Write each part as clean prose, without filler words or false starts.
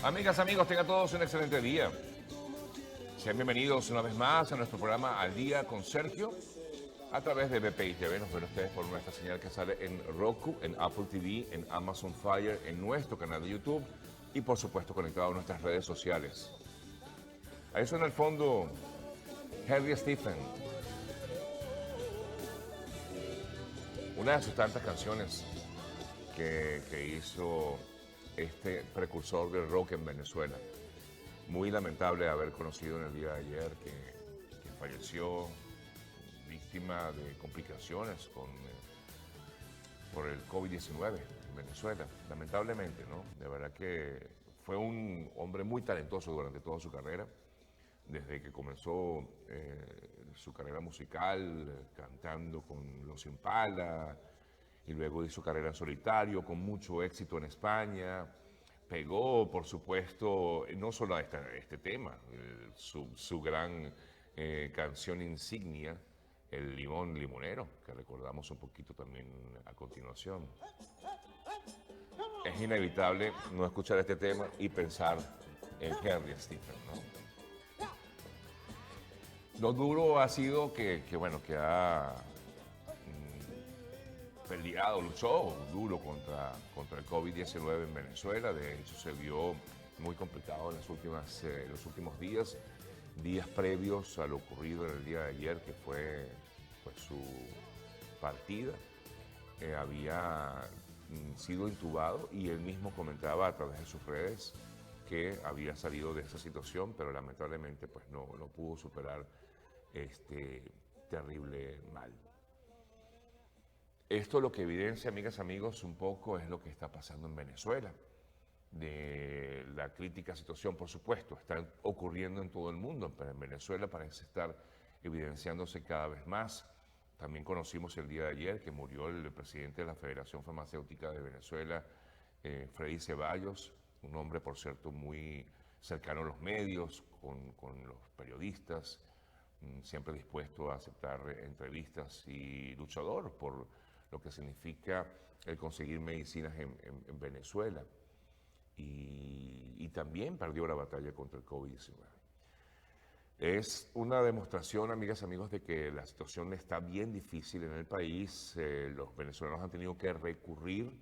Amigas, amigos, tengan todos un excelente día. Sean bienvenidos una vez más a nuestro programa Al Día con Sergio a través de BPI TV. Nos ven ustedes por nuestra señal que sale en Roku, en Apple TV, en Amazon Fire, en nuestro canal de YouTube y por supuesto conectado a nuestras redes sociales. Ahí suena el fondo Harry Stephen, una de sus tantas canciones que hizo este precursor del rock en Venezuela. Muy lamentable haber conocido en el día de ayer que falleció víctima de complicaciones por el COVID-19 en Venezuela. Lamentablemente, ¿no? De verdad que fue un hombre muy talentoso durante toda su carrera. Desde que comenzó su carrera musical, cantando con Los Impala, y luego hizo carrera en solitario, con mucho éxito en España. Pegó, por supuesto, no solo a este tema, su gran canción insignia, El Limón Limonero, que recordamos un poquito también a continuación. Es inevitable no escuchar este tema y pensar en Harry Stephen, ¿no? Lo duro ha sido que ha peleado, luchó duro contra el COVID-19 en Venezuela. De hecho, se vio muy complicado en los últimos días previos a lo ocurrido en el día de ayer, que fue pues, su partida. Había sido intubado y él mismo comentaba a través de sus redes que había salido de esa situación, pero lamentablemente pues, no pudo superar este terrible mal. Esto lo que evidencia, amigas, amigos, un poco es lo que está pasando en Venezuela. De la crítica situación, por supuesto, está ocurriendo en todo el mundo, pero en Venezuela parece estar evidenciándose cada vez más. También conocimos el día de ayer que murió el presidente de la Federación Farmacéutica de Venezuela, Freddy Ceballos, un hombre, por cierto, muy cercano a los medios, con los periodistas, siempre dispuesto a aceptar entrevistas y luchador por lo que significa el conseguir medicinas en Venezuela. Y también perdió la batalla contra el COVID-19. Es una demostración, amigas, amigos, de que la situación está bien difícil en el país. Los venezolanos han tenido que recurrir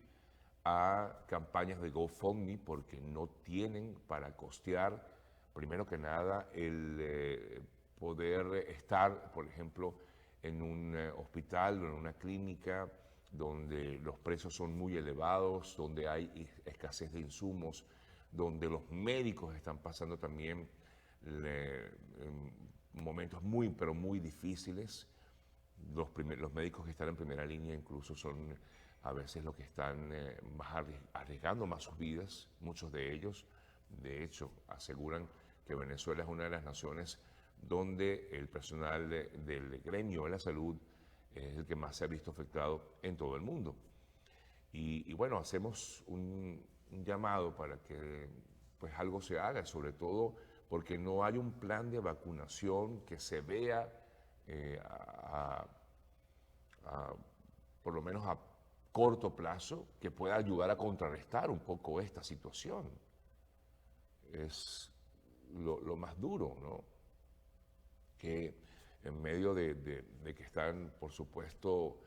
a campañas de GoFundMe porque no tienen para costear, primero que nada, el poder estar, por ejemplo, en un hospital o en una clínica donde los precios son muy elevados, donde hay escasez de insumos, donde los médicos están pasando también momentos muy, pero muy difíciles. Los médicos que están en primera línea incluso son a veces los que están arriesgando más sus vidas, muchos de ellos. De hecho, aseguran que Venezuela es una de las naciones donde el personal del gremio de la salud es el que más se ha visto afectado en todo el mundo. Y bueno, hacemos un llamado para que pues algo se haga, sobre todo porque no hay un plan de vacunación que se vea por lo menos a corto plazo, que pueda ayudar a contrarrestar un poco esta situación. Es lo más duro, ¿no? Que en medio de que están, por supuesto,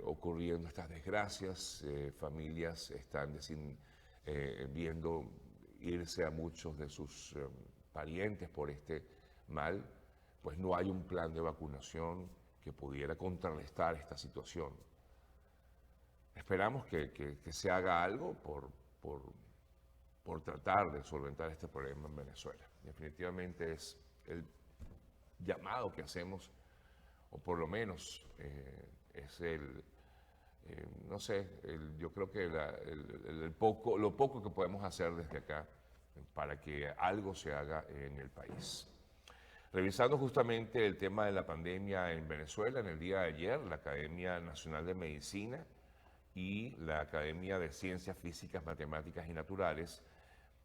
ocurriendo estas desgracias, familias están viendo irse a muchos de sus parientes por este mal, pues no hay un plan de vacunación que pudiera contrarrestar esta situación. Esperamos que se haga algo por tratar de solventar este problema en Venezuela. Definitivamente es el llamado que hacemos, o por lo menos es no sé, yo creo que lo poco que podemos hacer desde acá para que algo se haga en el país. Revisando justamente el tema de la pandemia en Venezuela, en el día de ayer, la Academia Nacional de Medicina y la Academia de Ciencias Físicas, Matemáticas y Naturales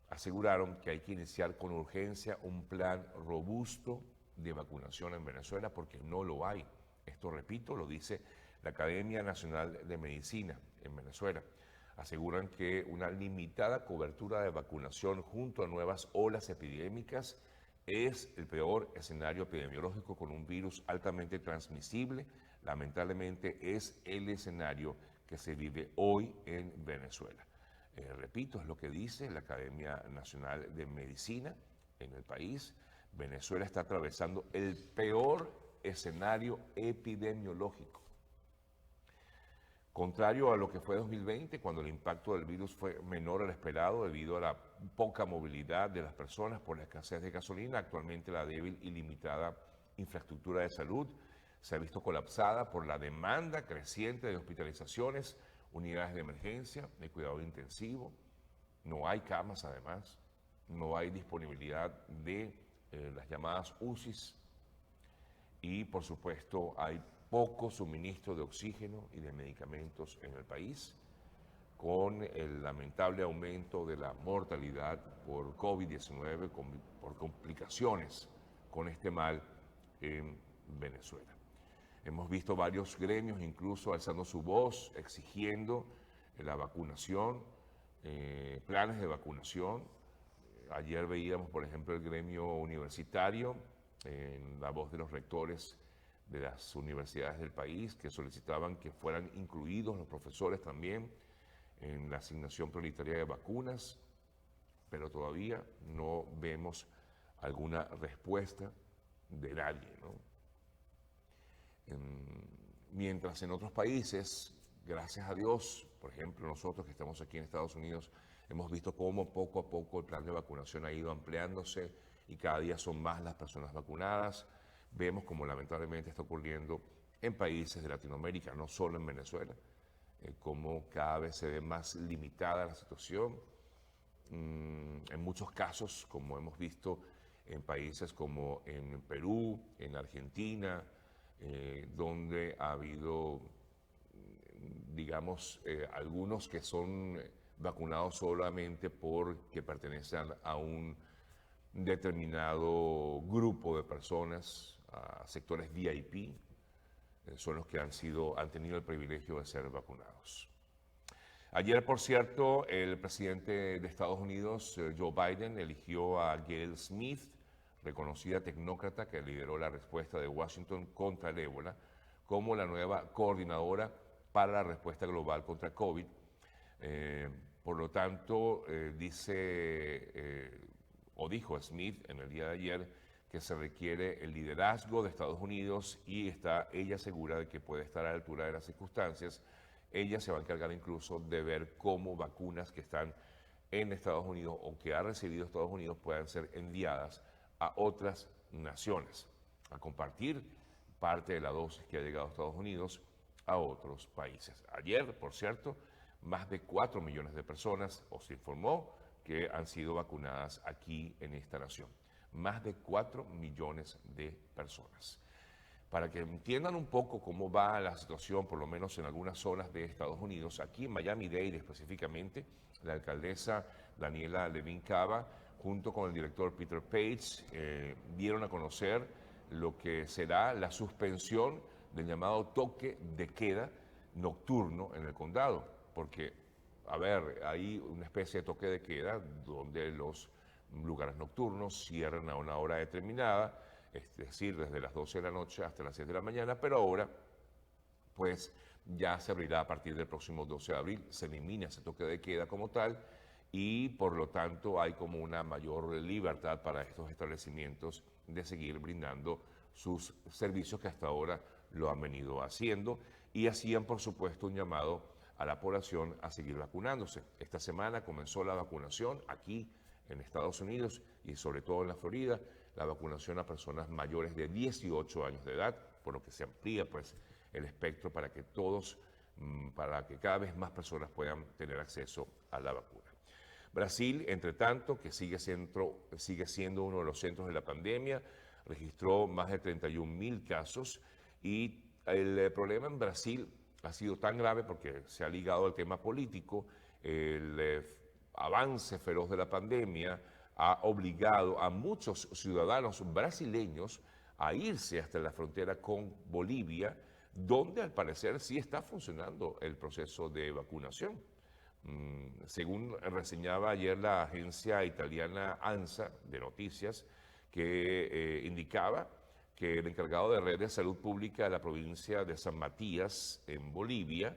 aseguraron que hay que iniciar con urgencia un plan robusto de vacunación en Venezuela porque no lo hay. Esto, repito, lo dice la Academia Nacional de Medicina en Venezuela. aseguran que una limitada cobertura de vacunación junto a nuevas olas epidémicas es el peor escenario epidemiológico con un virus altamente transmisible. Lamentablemente es el escenario que se vive hoy en Venezuela. Repito, es lo que dice la Academia Nacional de Medicina en el país. Venezuela está atravesando el peor escenario epidemiológico. Contrario a lo que fue 2020, cuando el impacto del virus fue menor al esperado debido a la poca movilidad de las personas por la escasez de gasolina, actualmente la débil y limitada infraestructura de salud se ha visto colapsada por la demanda creciente de hospitalizaciones, unidades de emergencia, de cuidado intensivo. No hay camas además, no hay disponibilidad de las llamadas UCIs y por supuesto hay poco suministro de oxígeno y de medicamentos en el país, con el lamentable aumento de la mortalidad por COVID-19, por complicaciones con este mal en Venezuela. Hemos visto varios gremios incluso alzando su voz, exigiendo la vacunación, planes de vacunación. Ayer veíamos, por ejemplo, el gremio universitario, en la voz de los rectores de las universidades del país, que solicitaban que fueran incluidos los profesores también en la asignación prioritaria de vacunas, pero todavía no vemos alguna respuesta de nadie, ¿no? Mientras en otros países, gracias a Dios, por ejemplo, nosotros que estamos aquí en Estados Unidos, hemos visto cómo poco a poco el plan de vacunación ha ido ampliándose y cada día son más las personas vacunadas. Vemos como lamentablemente está ocurriendo en países de Latinoamérica, no solo en Venezuela, como cada vez se ve más limitada la situación. En muchos casos, como hemos visto en países como en Perú, en Argentina, donde ha habido, digamos, algunos que son vacunados solamente porque pertenecen a un determinado grupo de personas, a sectores VIP, son los que han tenido el privilegio de ser vacunados. Ayer, por cierto, el presidente de Estados Unidos, Joe Biden, eligió a Gail Smith, reconocida tecnócrata que lideró la respuesta de Washington contra el ébola, como la nueva coordinadora para la respuesta global contra COVID. Por lo tanto, dijo Smith en el día de ayer que se requiere el liderazgo de Estados Unidos y está ella segura de que puede estar a la altura de las circunstancias. Ella se va a encargar incluso de ver cómo vacunas que están en Estados Unidos o que ha recibido Estados Unidos puedan ser enviadas a otras naciones, a compartir parte de la dosis que ha llegado a Estados Unidos a otros países. Ayer, por cierto, más de 4 millones de personas, o se informó, que han sido vacunadas aquí en esta nación. Más de 4 millones de personas. Para que entiendan un poco cómo va la situación, por lo menos en algunas zonas de Estados Unidos, aquí en Miami-Dade específicamente, la alcaldesa Daniela Levin Cava, junto con el director Peter Page, dieron a conocer lo que será la suspensión del llamado toque de queda nocturno en el condado, porque, a ver, hay una especie de toque de queda donde los lugares nocturnos cierran a una hora determinada, es decir, desde las 12 de la noche hasta las 7 de la mañana, pero ahora, pues, ya se abrirá a partir del próximo 12 de abril, se elimina ese toque de queda como tal y, por lo tanto, hay como una mayor libertad para estos establecimientos de seguir brindando sus servicios que hasta ahora lo han venido haciendo y hacían, por supuesto, un llamado a la población a seguir vacunándose. Esta semana comenzó la vacunación aquí en Estados Unidos y sobre todo en la Florida, la vacunación a personas mayores de 18 años de edad, por lo que se amplía pues el espectro para que para que cada vez más personas puedan tener acceso a la vacuna. Brasil, entre tanto, que sigue siendo uno de los centros de la pandemia, registró más de 31.000 casos y el problema en Brasil ha sido tan grave porque se ha ligado al tema político, el avance feroz de la pandemia ha obligado a muchos ciudadanos brasileños a irse hasta la frontera con Bolivia, donde al parecer sí está funcionando el proceso de vacunación. Según reseñaba ayer la agencia italiana ANSA de noticias, que indicaba que el encargado de red de salud pública de la provincia de San Matías, en Bolivia,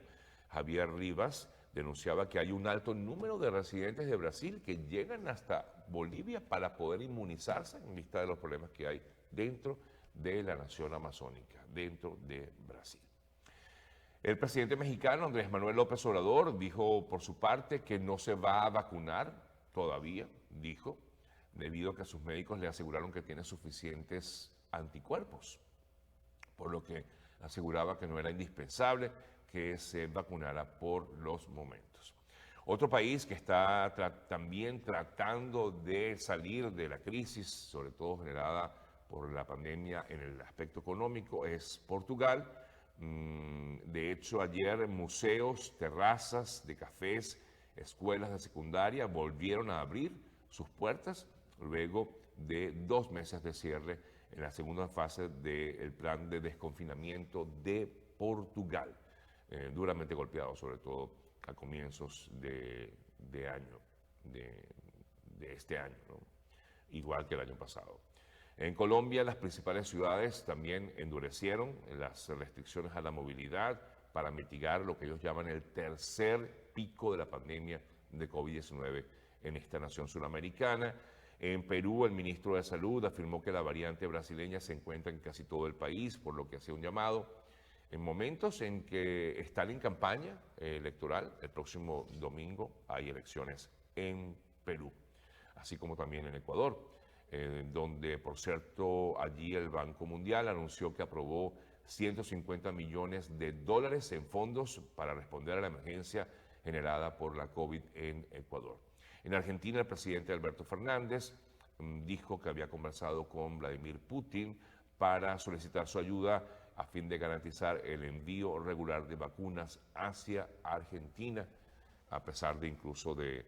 Javier Rivas, denunciaba que hay un alto número de residentes de Brasil que llegan hasta Bolivia para poder inmunizarse en vista de los problemas que hay dentro de la nación amazónica, dentro de Brasil. El presidente mexicano Andrés Manuel López Obrador dijo por su parte que no se va a vacunar todavía, dijo, debido a que sus médicos le aseguraron que tiene suficientes anticuerpos, por lo que aseguraba que no era indispensable que se vacunara por los momentos. Otro país que está también tratando de salir de la crisis, sobre todo generada por la pandemia en el aspecto económico, es Portugal. De hecho, ayer museos, terrazas de cafés, escuelas de secundaria volvieron a abrir sus puertas luego de 2 meses de cierre en la segunda fase del plan de desconfinamiento de Portugal, duramente golpeado sobre todo a comienzos de este año, ¿no? Igual que el año pasado. En Colombia, las principales ciudades también endurecieron las restricciones a la movilidad para mitigar lo que ellos llaman el tercer pico de la pandemia de COVID-19 en esta nación suramericana. En Perú, el ministro de Salud afirmó que la variante brasileña se encuentra en casi todo el país, por lo que hacía un llamado. En momentos en que están en campaña electoral, el próximo domingo hay elecciones en Perú, así como también en Ecuador, donde, por cierto, allí el Banco Mundial anunció que aprobó $150 millones en fondos para responder a la emergencia generada por la COVID en Ecuador. En Argentina, el presidente Alberto Fernández dijo que había conversado con Vladimir Putin para solicitar su ayuda a fin de garantizar el envío regular de vacunas hacia Argentina, a pesar de incluso de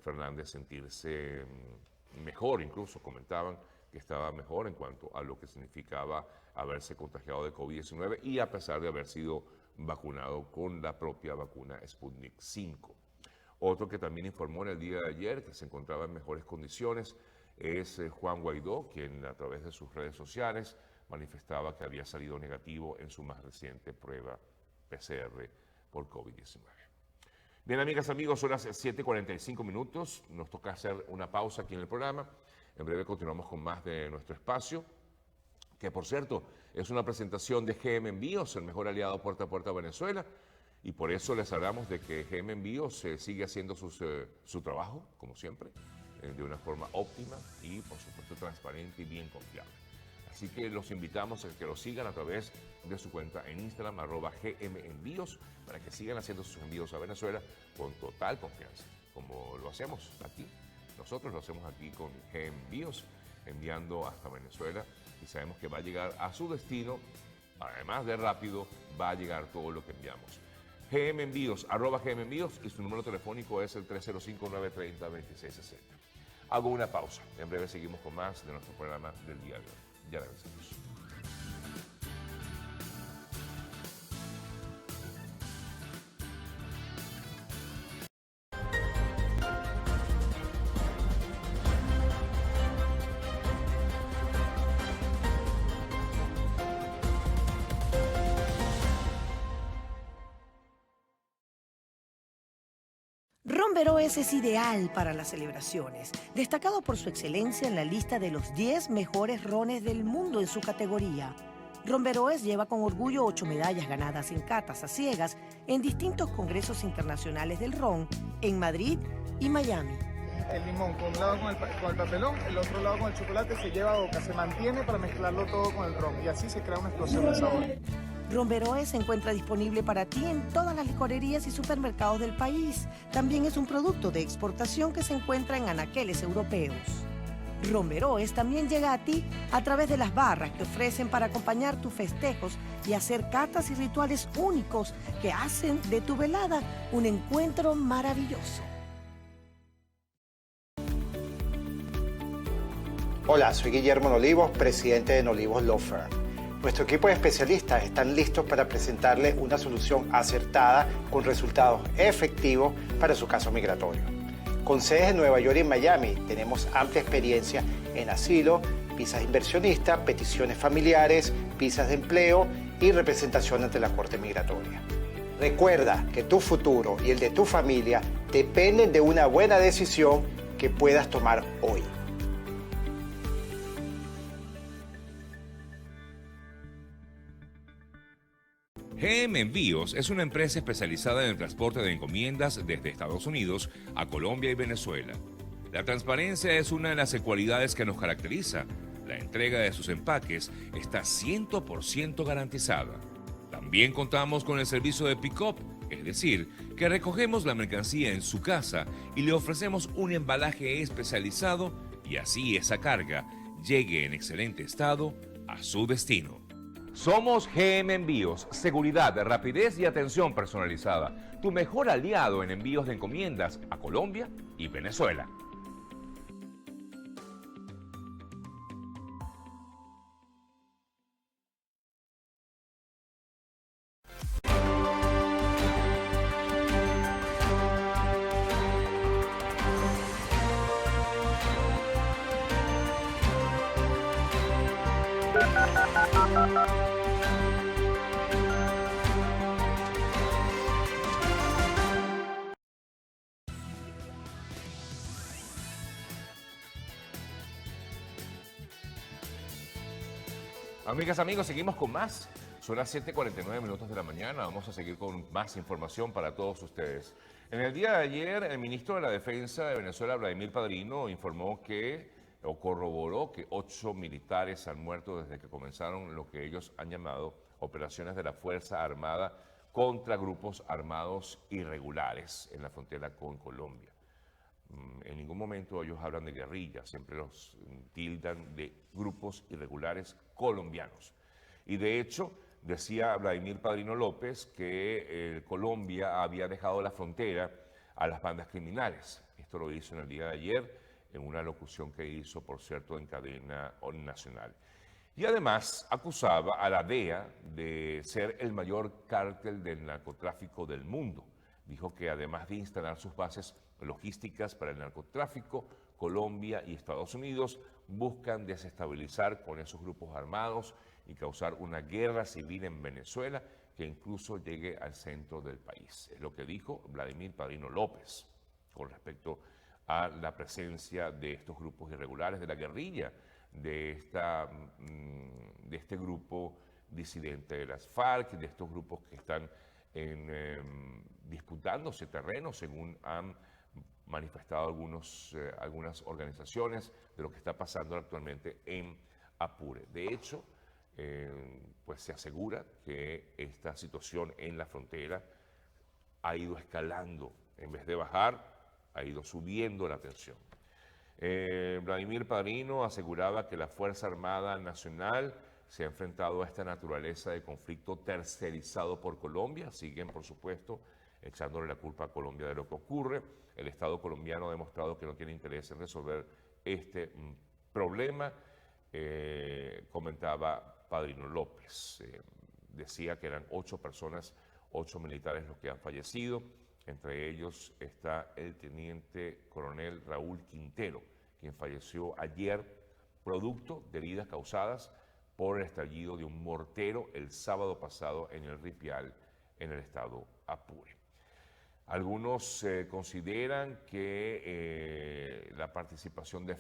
Fernández sentirse mejor, incluso comentaban que estaba mejor en cuanto a lo que significaba haberse contagiado de COVID-19 y a pesar de haber sido vacunado con la propia vacuna Sputnik 5. Otro que también informó en el día de ayer que se encontraba en mejores condiciones es Juan Guaidó, quien a través de sus redes sociales manifestaba que había salido negativo en su más reciente prueba PCR por COVID-19. Bien, amigas, amigos, son las 7:45 minutos. Nos toca hacer una pausa aquí en el programa. En breve continuamos con más de nuestro espacio, que por cierto es una presentación de GM Envíos, el mejor aliado puerta a puerta a Venezuela. Y por eso les hablamos de que GM Envíos sigue haciendo su trabajo, como siempre, de una forma óptima y, por supuesto, transparente y bien confiable. Así que los invitamos a que lo sigan a través de su cuenta en Instagram, @GMEnvíos, para que sigan haciendo sus envíos a Venezuela con total confianza, como lo hacemos aquí. Nosotros lo hacemos aquí con GM Envíos, enviando hasta Venezuela y sabemos que va a llegar a su destino, además de rápido, va a llegar todo lo que enviamos. GM Envíos, @GM Envíos, y su número telefónico es el 305-930-2660. Hago una pausa. En breve seguimos con más de nuestro programa del día de hoy. Ya regresamos. Ron Veroes es ideal para las celebraciones, destacado por su excelencia en la lista de los 10 mejores rones del mundo en su categoría. Ron Veroes lleva con orgullo 8 medallas ganadas en catas a ciegas en distintos congresos internacionales del ron en Madrid y Miami. El limón con un lado con el papelón, el otro lado con el chocolate se lleva a boca, se mantiene para mezclarlo todo con el ron y así se crea una explosión de sabor. Ron Veroes se encuentra disponible para ti en todas las licorerías y supermercados del país. También es un producto de exportación que se encuentra en anaqueles europeos. Ron Veroes también llega a ti a través de las barras que ofrecen para acompañar tus festejos y hacer catas y rituales únicos que hacen de tu velada un encuentro maravilloso. Hola, soy Guillermo Nolivos, presidente de Nolivos Law Firm. Nuestro equipo de especialistas están listos para presentarle una solución acertada con resultados efectivos para su caso migratorio. Con sedes en Nueva York y en Miami, tenemos amplia experiencia en asilo, visas de inversionista, peticiones familiares, visas de empleo y representación ante la Corte Migratoria. Recuerda que tu futuro y el de tu familia dependen de una buena decisión que puedas tomar hoy. GM Envíos es una empresa especializada en el transporte de encomiendas desde Estados Unidos a Colombia y Venezuela. La transparencia es una de las cualidades que nos caracteriza. La entrega de sus empaques está 100% garantizada. También contamos con el servicio de pick-up, es decir, que recogemos la mercancía en su casa y le ofrecemos un embalaje especializado y así esa carga llegue en excelente estado a su destino. Somos GM Envíos, seguridad, rapidez y atención personalizada. Tu mejor aliado en envíos de encomiendas a Colombia y Venezuela. Amigas, amigos, seguimos con más. Son las 7:49 minutos de la mañana. Vamos a seguir con más información para todos ustedes. En el día de ayer, el ministro de la Defensa de Venezuela, Vladimir Padrino, informó que, o corroboró que 8 militares han muerto desde que comenzaron lo que ellos han llamado operaciones de la Fuerza Armada contra grupos armados irregulares en la frontera con Colombia. En ningún momento ellos hablan de guerrillas, siempre los tildan de grupos irregulares colombianos. Y de hecho, decía Vladimir Padrino López que Colombia había dejado la frontera a las bandas criminales. Esto lo hizo en el día de ayer, en una locución que hizo, por cierto, en cadena nacional. Y además acusaba a la DEA de ser el mayor cártel del narcotráfico del mundo. Dijo que además de instalar sus bases logísticas para el narcotráfico, Colombia y Estados Unidos buscan desestabilizar con esos grupos armados y causar una guerra civil en Venezuela que incluso llegue al centro del país. Es lo que dijo Vladimir Padrino López con respecto a la presencia de estos grupos irregulares de la guerrilla, de este grupo disidente de las FARC, de estos grupos que están disputándose terrenos, según han manifestado algunas organizaciones, de lo que está pasando actualmente en Apure. De hecho, pues se asegura que esta situación en la frontera ha ido escalando, en vez de bajar, ha ido subiendo la tensión. Vladimir Padrino aseguraba que la Fuerza Armada Nacional se ha enfrentado a esta naturaleza de conflicto tercerizado por Colombia. Siguen, por supuesto, echándole la culpa a Colombia de lo que ocurre. El Estado colombiano ha demostrado que no tiene interés en resolver este problema, comentaba Padrino López. Decía que eran 8 personas, 8 militares los que han fallecido. Entre ellos está el teniente coronel Raúl Quintero, quien falleció ayer producto de heridas causadas por el estallido de un mortero el sábado pasado en el Ripial, en el estado Apure. Algunos consideran que la participación de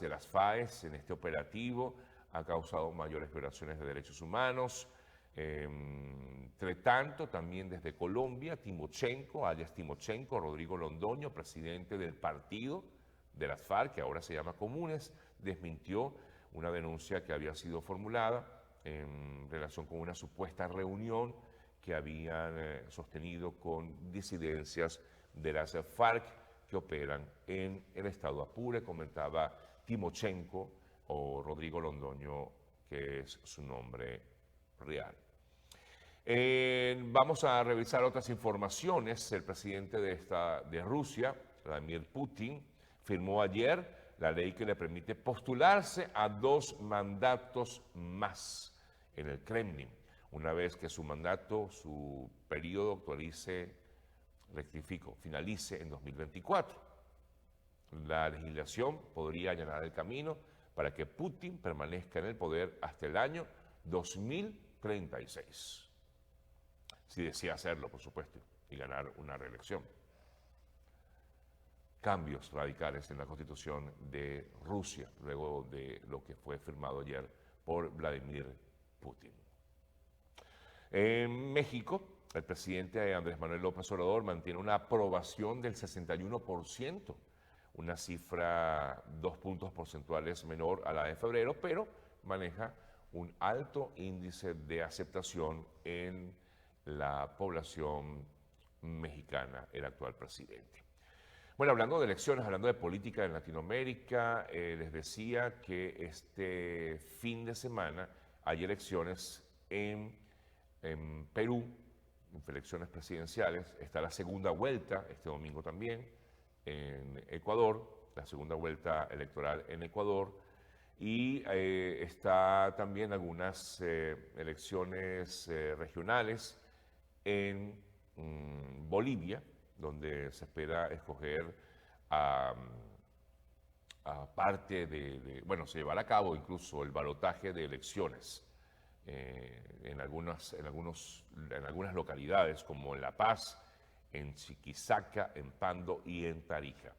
las FAES en este operativo ha causado mayores violaciones de derechos humanos. Entre tanto, también desde Colombia, Timochenko, alias Timochenko, Rodrigo Londoño, presidente del partido de las FARC, que ahora se llama Comunes, desmintió una denuncia que había sido formulada en relación con una supuesta reunión que habían sostenido con disidencias de las FARC que operan en el estado Apure, comentaba Timochenko o Rodrigo Londoño, que es su nombre real. Vamos a revisar otras informaciones. El presidente de Rusia, Vladimir Putin, firmó ayer la ley que le permite postularse a 2 mandatos más en el Kremlin, una vez que su mandato, su periodo finalice en 2024. La legislación podría allanar el camino para que Putin permanezca en el poder hasta el año 2036, si desea hacerlo, por supuesto, y ganar una reelección. Cambios radicales en la Constitución de Rusia, luego de lo que fue firmado ayer por Vladimir Putin. En México, el presidente Andrés Manuel López Obrador mantiene una aprobación del 61%, una cifra 2 puntos porcentuales menor a la de febrero, pero maneja un alto índice de aceptación en la población mexicana, el actual presidente. Bueno, hablando de elecciones, hablando de política en Latinoamérica, les decía que este fin de semana hay elecciones en Perú, elecciones presidenciales. Está la segunda vuelta, este domingo también, en Ecuador, la segunda vuelta electoral en Ecuador. Y está también algunas elecciones regionales en Bolivia, donde se espera escoger a parte bueno, se llevará a cabo incluso el balotaje de elecciones en algunas localidades, como en La Paz, en Chiquisaca, en Pando y en Tarija.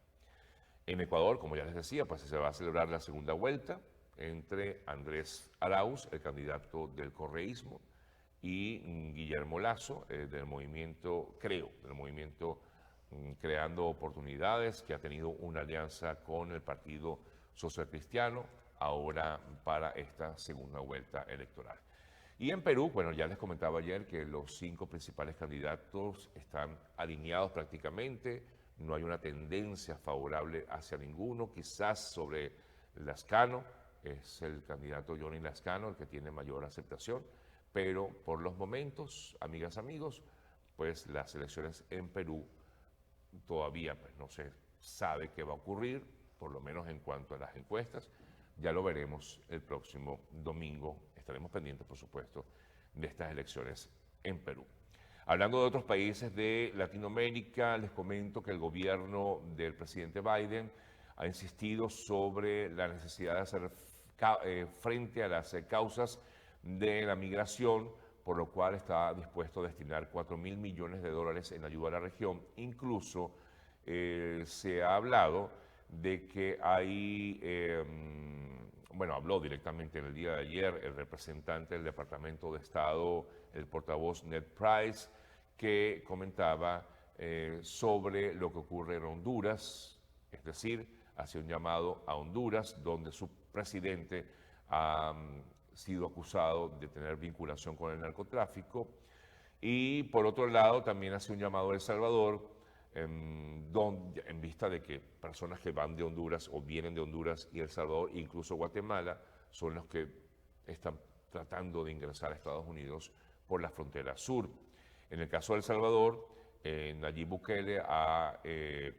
En Ecuador, como ya les decía, pues se va a celebrar la segunda vuelta entre Andrés Arauz, el candidato del correísmo, y Guillermo Lasso, del movimiento Creando Oportunidades, que ha tenido una alianza con el Partido Social Cristiano, ahora para esta segunda vuelta electoral. Y en Perú, bueno, ya les comentaba ayer que los 5 principales candidatos están alineados prácticamente, no hay una tendencia favorable hacia ninguno, quizás sobre Lascano, es el candidato Johnny Lascano el que tiene mayor aceptación, pero por los momentos, amigas, amigos, pues las elecciones en Perú todavía pues, no se sabe qué va a ocurrir, por lo menos en cuanto a las encuestas. Ya lo veremos el próximo domingo. Estaremos pendientes, por supuesto, de estas elecciones en Perú. Hablando de otros países de Latinoamérica, les comento que el gobierno del presidente Biden ha insistido sobre la necesidad de hacer frente a las causas de la migración, por lo cual está dispuesto a destinar $4.000 millones en ayuda a la región. Incluso se ha hablado de que hay, bueno, habló directamente en el día de ayer el representante del Departamento de Estado, el portavoz Ned Price, que comentaba sobre lo que ocurre en Honduras, es decir, hacía un llamado a Honduras, donde su presidente ha sido acusado de tener vinculación con el narcotráfico. Y por otro lado, también hace un llamado a El Salvador, en vista de que personas que van de Honduras o vienen de Honduras y El Salvador, incluso Guatemala, son los que están tratando de ingresar a Estados Unidos por la frontera sur. En el caso de El Salvador, Nayib Bukele ha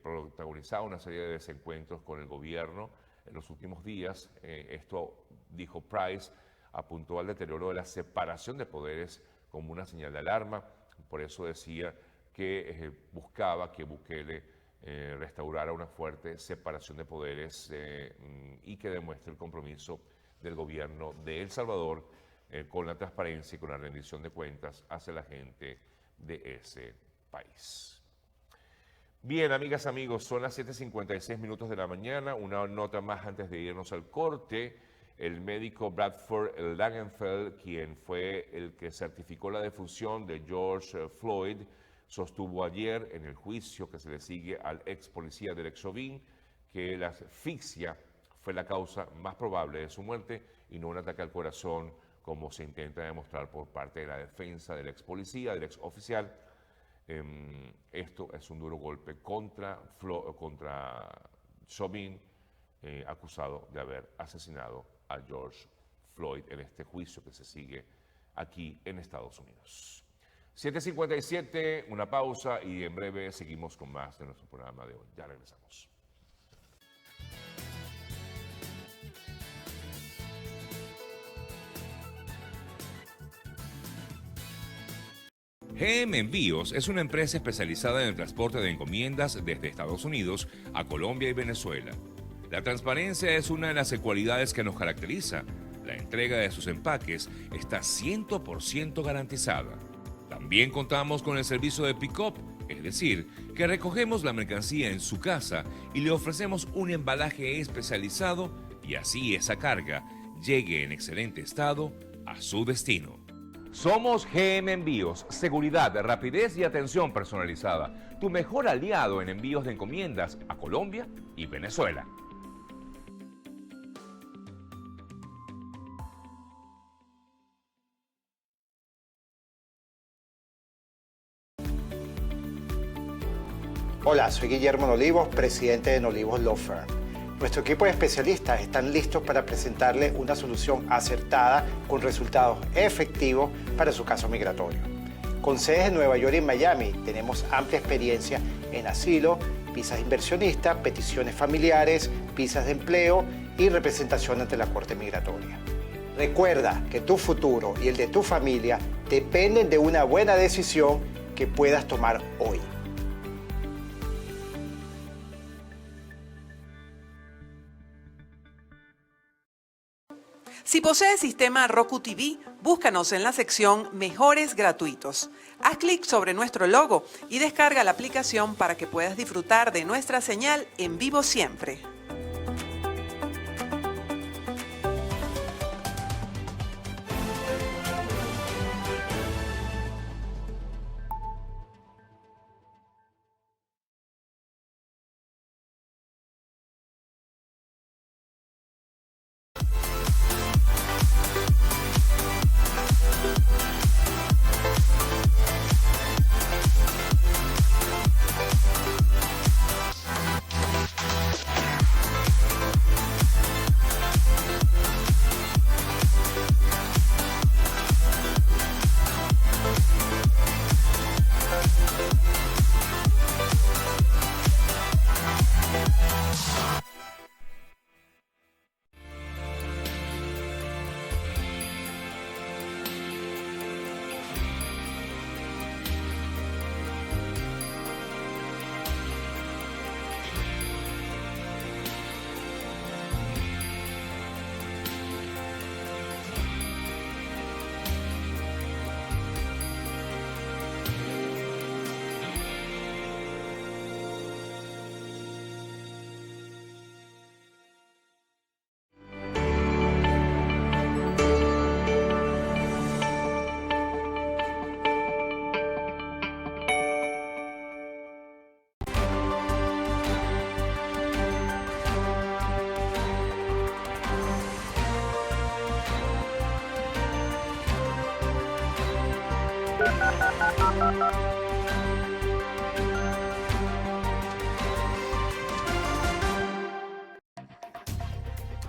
protagonizado una serie de desencuentros con el gobierno en los últimos días. Esto, dijo Price, apuntó al deterioro de la separación de poderes como una señal de alarma. Por eso decía que buscaba que Bukele restaurara una fuerte separación de poderes y que demuestre el compromiso del gobierno de El Salvador con la transparencia y con la rendición de cuentas hacia la gente de ese país. Bien, amigas, amigos, son las 7:56 de la mañana. Una nota más antes de irnos al corte. El médico Bradford Langenfeld, quien fue el que certificó la defunción de George Floyd, sostuvo ayer en el juicio que se le sigue al ex policía Derek Chauvin que la asfixia fue la causa más probable de su muerte y no un ataque al corazón, como se intenta demostrar por parte de la defensa del ex policía, del ex oficial. Esto es un duro golpe contra Chauvin, acusado de haber asesinado a George Floyd en este juicio que se sigue aquí en Estados Unidos. 7:57, una pausa y en breve seguimos con más de nuestro programa de hoy. Ya regresamos. GM Envíos es una empresa especializada en el transporte de encomiendas desde Estados Unidos a Colombia y Venezuela. La transparencia es una de las cualidades que nos caracteriza. La entrega de sus empaques está 100% garantizada. También contamos con el servicio de pick-up, es decir, que recogemos la mercancía en su casa y le ofrecemos un embalaje especializado y así esa carga llegue en excelente estado a su destino. Somos GM Envíos, seguridad, rapidez y atención personalizada. Tu mejor aliado en envíos de encomiendas a Colombia y Venezuela. Hola, soy Guillermo Nolivos, presidente de Nolivos Law Firm. Nuestro equipo de especialistas están listos para presentarle una solución acertada con resultados efectivos para su caso migratorio. Con sedes en Nueva York y Miami, tenemos amplia experiencia en asilo, visas de inversionista, peticiones familiares, visas de empleo y representación ante la Corte Migratoria. Recuerda que tu futuro y el de tu familia dependen de una buena decisión que puedas tomar hoy. Si posees sistema Roku TV, búscanos en la sección Mejores gratuitos. Haz clic sobre nuestro logo y descarga la aplicación para que puedas disfrutar de nuestra señal en vivo siempre.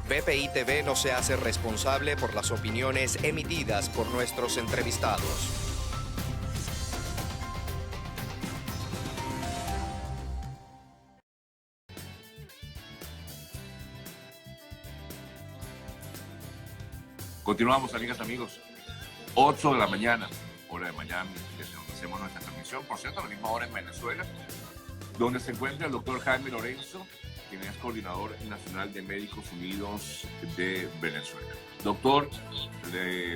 BPI TV no se hace responsable por las opiniones emitidas por nuestros entrevistados. Continuamos, amigas, amigos. 8 de la mañana, hora de Miami, desde donde hacemos nuestra transmisión. Por cierto, a la misma hora en Venezuela, donde se encuentra el doctor Jaime Lorenzo, quien es coordinador nacional de Médicos Unidos de Venezuela. Doctor, le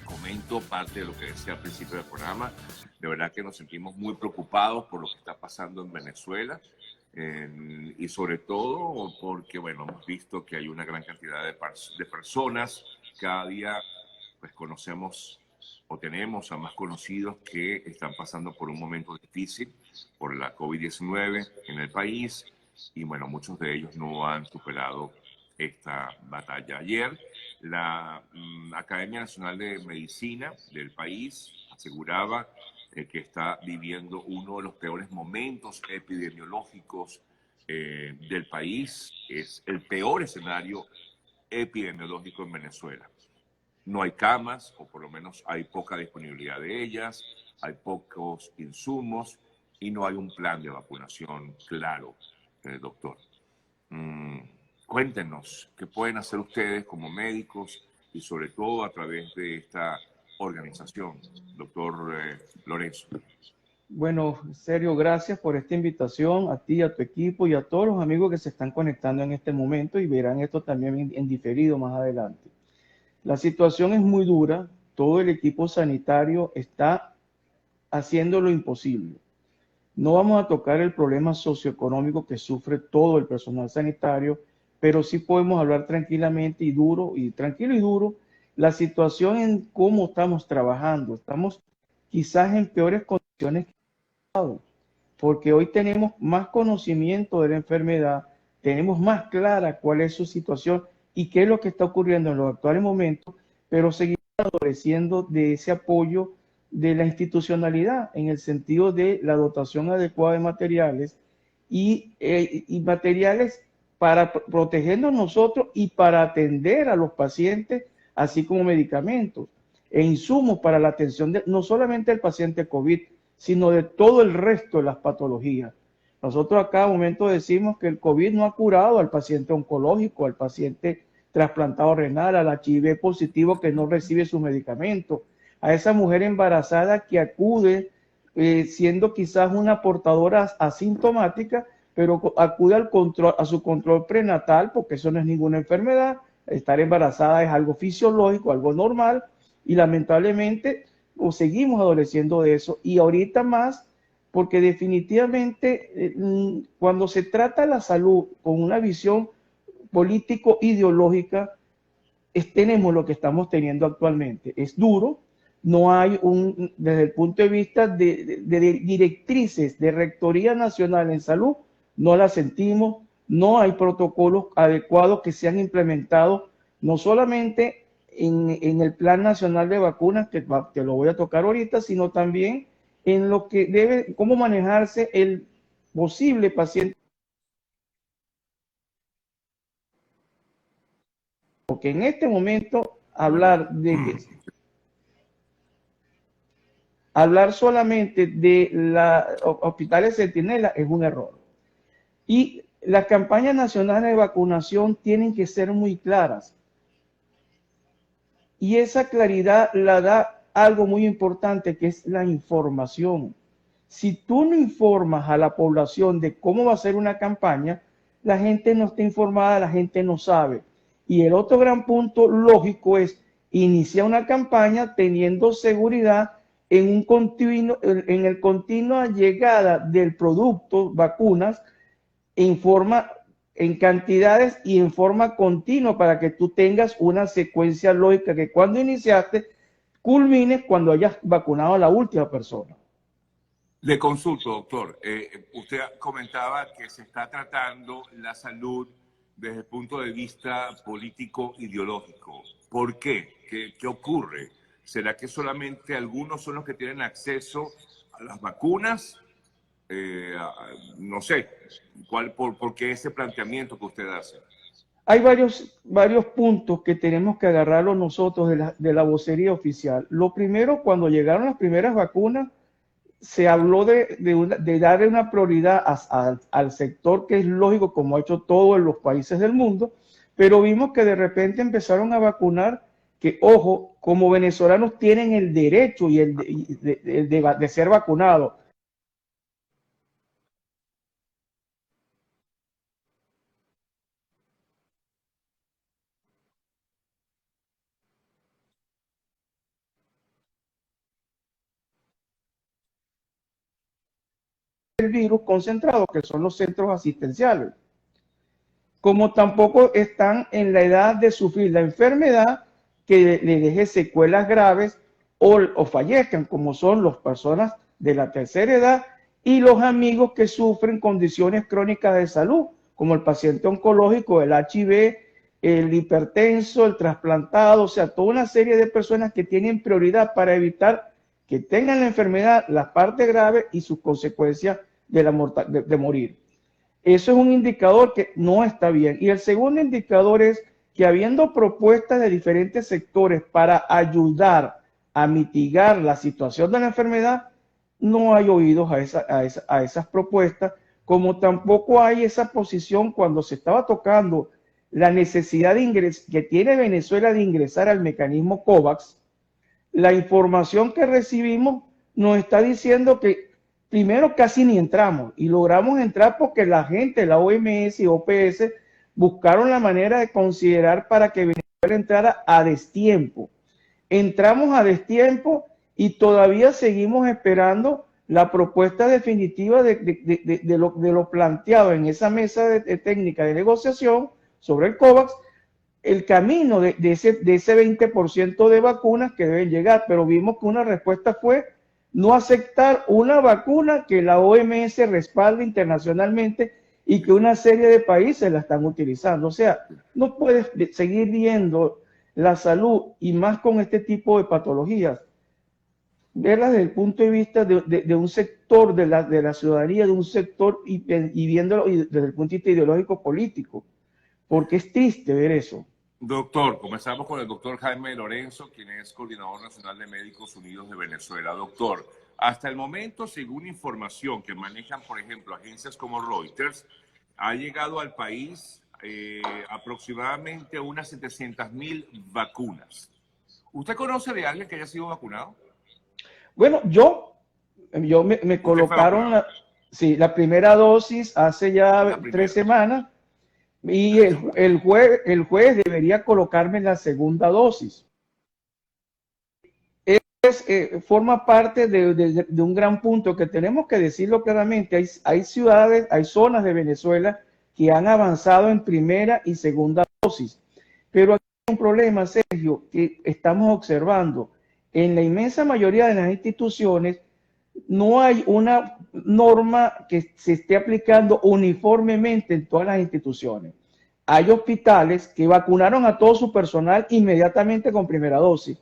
comento parte de lo que decía al principio del programa. De verdad que nos sentimos muy preocupados por lo que está pasando en Venezuela y sobre todo porque, bueno, hemos visto que hay una gran cantidad de personas. Cada día pues conocemos o tenemos a más conocidos que están pasando por un momento difícil por la COVID-19 en el país y bueno, muchos de ellos no han superado esta batalla. Ayer la Academia Nacional de Medicina del país aseguraba que está viviendo uno de los peores momentos epidemiológicos del país. Es el peor escenario epidemiológico en Venezuela. No hay camas, o por lo menos hay poca disponibilidad de ellas, hay pocos insumos y no hay un plan de vacunación claro, doctor. Cuéntenos qué pueden hacer ustedes como médicos y sobre todo a través de esta organización, doctor Lorenzo. Bueno, Sergio, gracias por esta invitación a ti, a tu equipo y a todos los amigos que se están conectando en este momento y verán esto también en diferido más adelante. La situación es muy dura, todo el equipo sanitario está haciendo lo imposible. No vamos a tocar el problema socioeconómico que sufre todo el personal sanitario, pero sí podemos hablar tranquilamente y duro, y tranquilo y duro, la situación en cómo estamos trabajando. Estamos quizás en peores condiciones que porque hoy tenemos más conocimiento de la enfermedad, tenemos más clara cuál es su situación y qué es lo que está ocurriendo en los actuales momentos, pero seguimos adoleciendo de ese apoyo de la institucionalidad en el sentido de la dotación adecuada de materiales y materiales para protegernos nosotros y para atender a los pacientes, así como medicamentos e insumos para la atención de no solamente del paciente COVID, sino de todo el resto de las patologías. Nosotros a cada momento decimos que el COVID no ha curado al paciente oncológico, al paciente trasplantado renal, al HIV positivo que no recibe sus medicamentos, a esa mujer embarazada que acude siendo quizás una portadora asintomática, pero acude al control, a su control prenatal, porque eso no es ninguna enfermedad. Estar embarazada es algo fisiológico, algo normal, y lamentablemente o seguimos adoleciendo de eso, y ahorita más, porque definitivamente cuando se trata la salud con una visión político-ideológica, tenemos lo que estamos teniendo actualmente. Es duro, no hay desde el punto de vista de directrices de Rectoría Nacional en Salud, no la sentimos, no hay protocolos adecuados que sean implementados, no solamente en el Plan Nacional de Vacunas, que lo voy a tocar ahorita, sino también en lo que debe, cómo manejarse el posible paciente. Porque en este momento hablar solamente de los hospitales Centinela es un error. Y las campañas nacionales de vacunación tienen que ser muy claras. Y esa claridad la da algo muy importante, que es la información. Si tú no informas a la población de cómo va a ser una campaña, la gente no está informada, la gente no sabe. Y el otro gran punto lógico es iniciar una campaña teniendo seguridad en el continua llegada del producto, vacunas, en cantidades y en forma continua, para que tú tengas una secuencia lógica que cuando iniciaste culmine cuando hayas vacunado a la última persona. Le consulto, doctor. Usted comentaba que se está tratando la salud desde el punto de vista político-ideológico. ¿Por qué? ¿Qué ocurre? ¿Será que solamente algunos son los que tienen acceso a las vacunas? No sé, ¿por qué ese planteamiento que usted hace? Hay varios puntos que tenemos que agarrarlos nosotros de la vocería oficial. Lo primero, cuando llegaron las primeras vacunas, se habló de darle una prioridad al sector, que es lógico, como ha hecho todos los países del mundo, pero vimos que de repente empezaron a vacunar, que, ojo, como venezolanos tienen el derecho de ser vacunados. El virus concentrado, que son los centros asistenciales, como tampoco están en la edad de sufrir la enfermedad que le deje secuelas graves o fallezcan, como son las personas de la tercera edad y los amigos que sufren condiciones crónicas de salud, como el paciente oncológico, el HIV, el hipertenso, el trasplantado, o sea, toda una serie de personas que tienen prioridad para evitar que tengan la enfermedad, la parte grave y sus consecuencias de morir. Eso es un indicador que no está bien. Y el segundo indicador es que, habiendo propuestas de diferentes sectores para ayudar a mitigar la situación de la enfermedad, no hay oídos a esas propuestas, como tampoco hay esa posición cuando se estaba tocando la necesidad que tiene Venezuela de ingresar al mecanismo COVAX. la información que recibimos nos está diciendo que primero casi ni entramos y logramos entrar porque la gente, la OMS y OPS, buscaron la manera de considerar para que Venezuela entrara a destiempo. Entramos a destiempo y todavía seguimos esperando la propuesta definitiva de lo planteado en esa mesa de técnica de negociación sobre el COVAX, el camino de ese 20% de vacunas que deben llegar, pero vimos que una respuesta fue no aceptar una vacuna que la OMS respalda internacionalmente y que una serie de países la están utilizando. O sea, no puedes seguir viendo la salud, y más con este tipo de patologías, verla desde el punto de vista de un sector de la ciudadanía, de un sector, y viéndolo desde el punto de vista ideológico político, porque es triste ver eso. Doctor, comenzamos con el doctor Jaime Lorenzo, quien es coordinador nacional de Médicos Unidos de Venezuela. Doctor, hasta el momento, según información que manejan, por ejemplo, agencias como Reuters, ha llegado al país aproximadamente unas 700,000 vacunas. ¿Usted conoce de alguien que haya sido vacunado? Bueno, me colocaron la primera dosis hace ya 3 semanas. Y el jueves debería colocarme la segunda dosis. Forma parte de un gran punto que tenemos que decirlo claramente. Hay ciudades, hay zonas de Venezuela que han avanzado en primera y segunda dosis. Pero aquí hay un problema, Sergio, que estamos observando. En la inmensa mayoría de las instituciones no hay una norma que se esté aplicando uniformemente en todas las instituciones. Hay hospitales que vacunaron a todo su personal inmediatamente con primera dosis.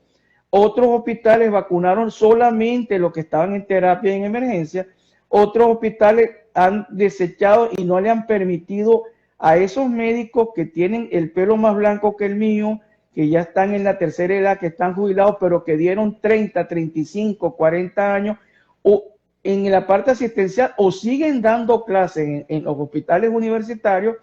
Otros hospitales vacunaron solamente los que estaban en terapia y en emergencia. Otros hospitales han desechado y no le han permitido a esos médicos que tienen el pelo más blanco que el mío, que ya están en la tercera edad, que están jubilados, pero que dieron 30, 35, 40 años, o en la parte asistencial, o siguen dando clases en los hospitales universitarios.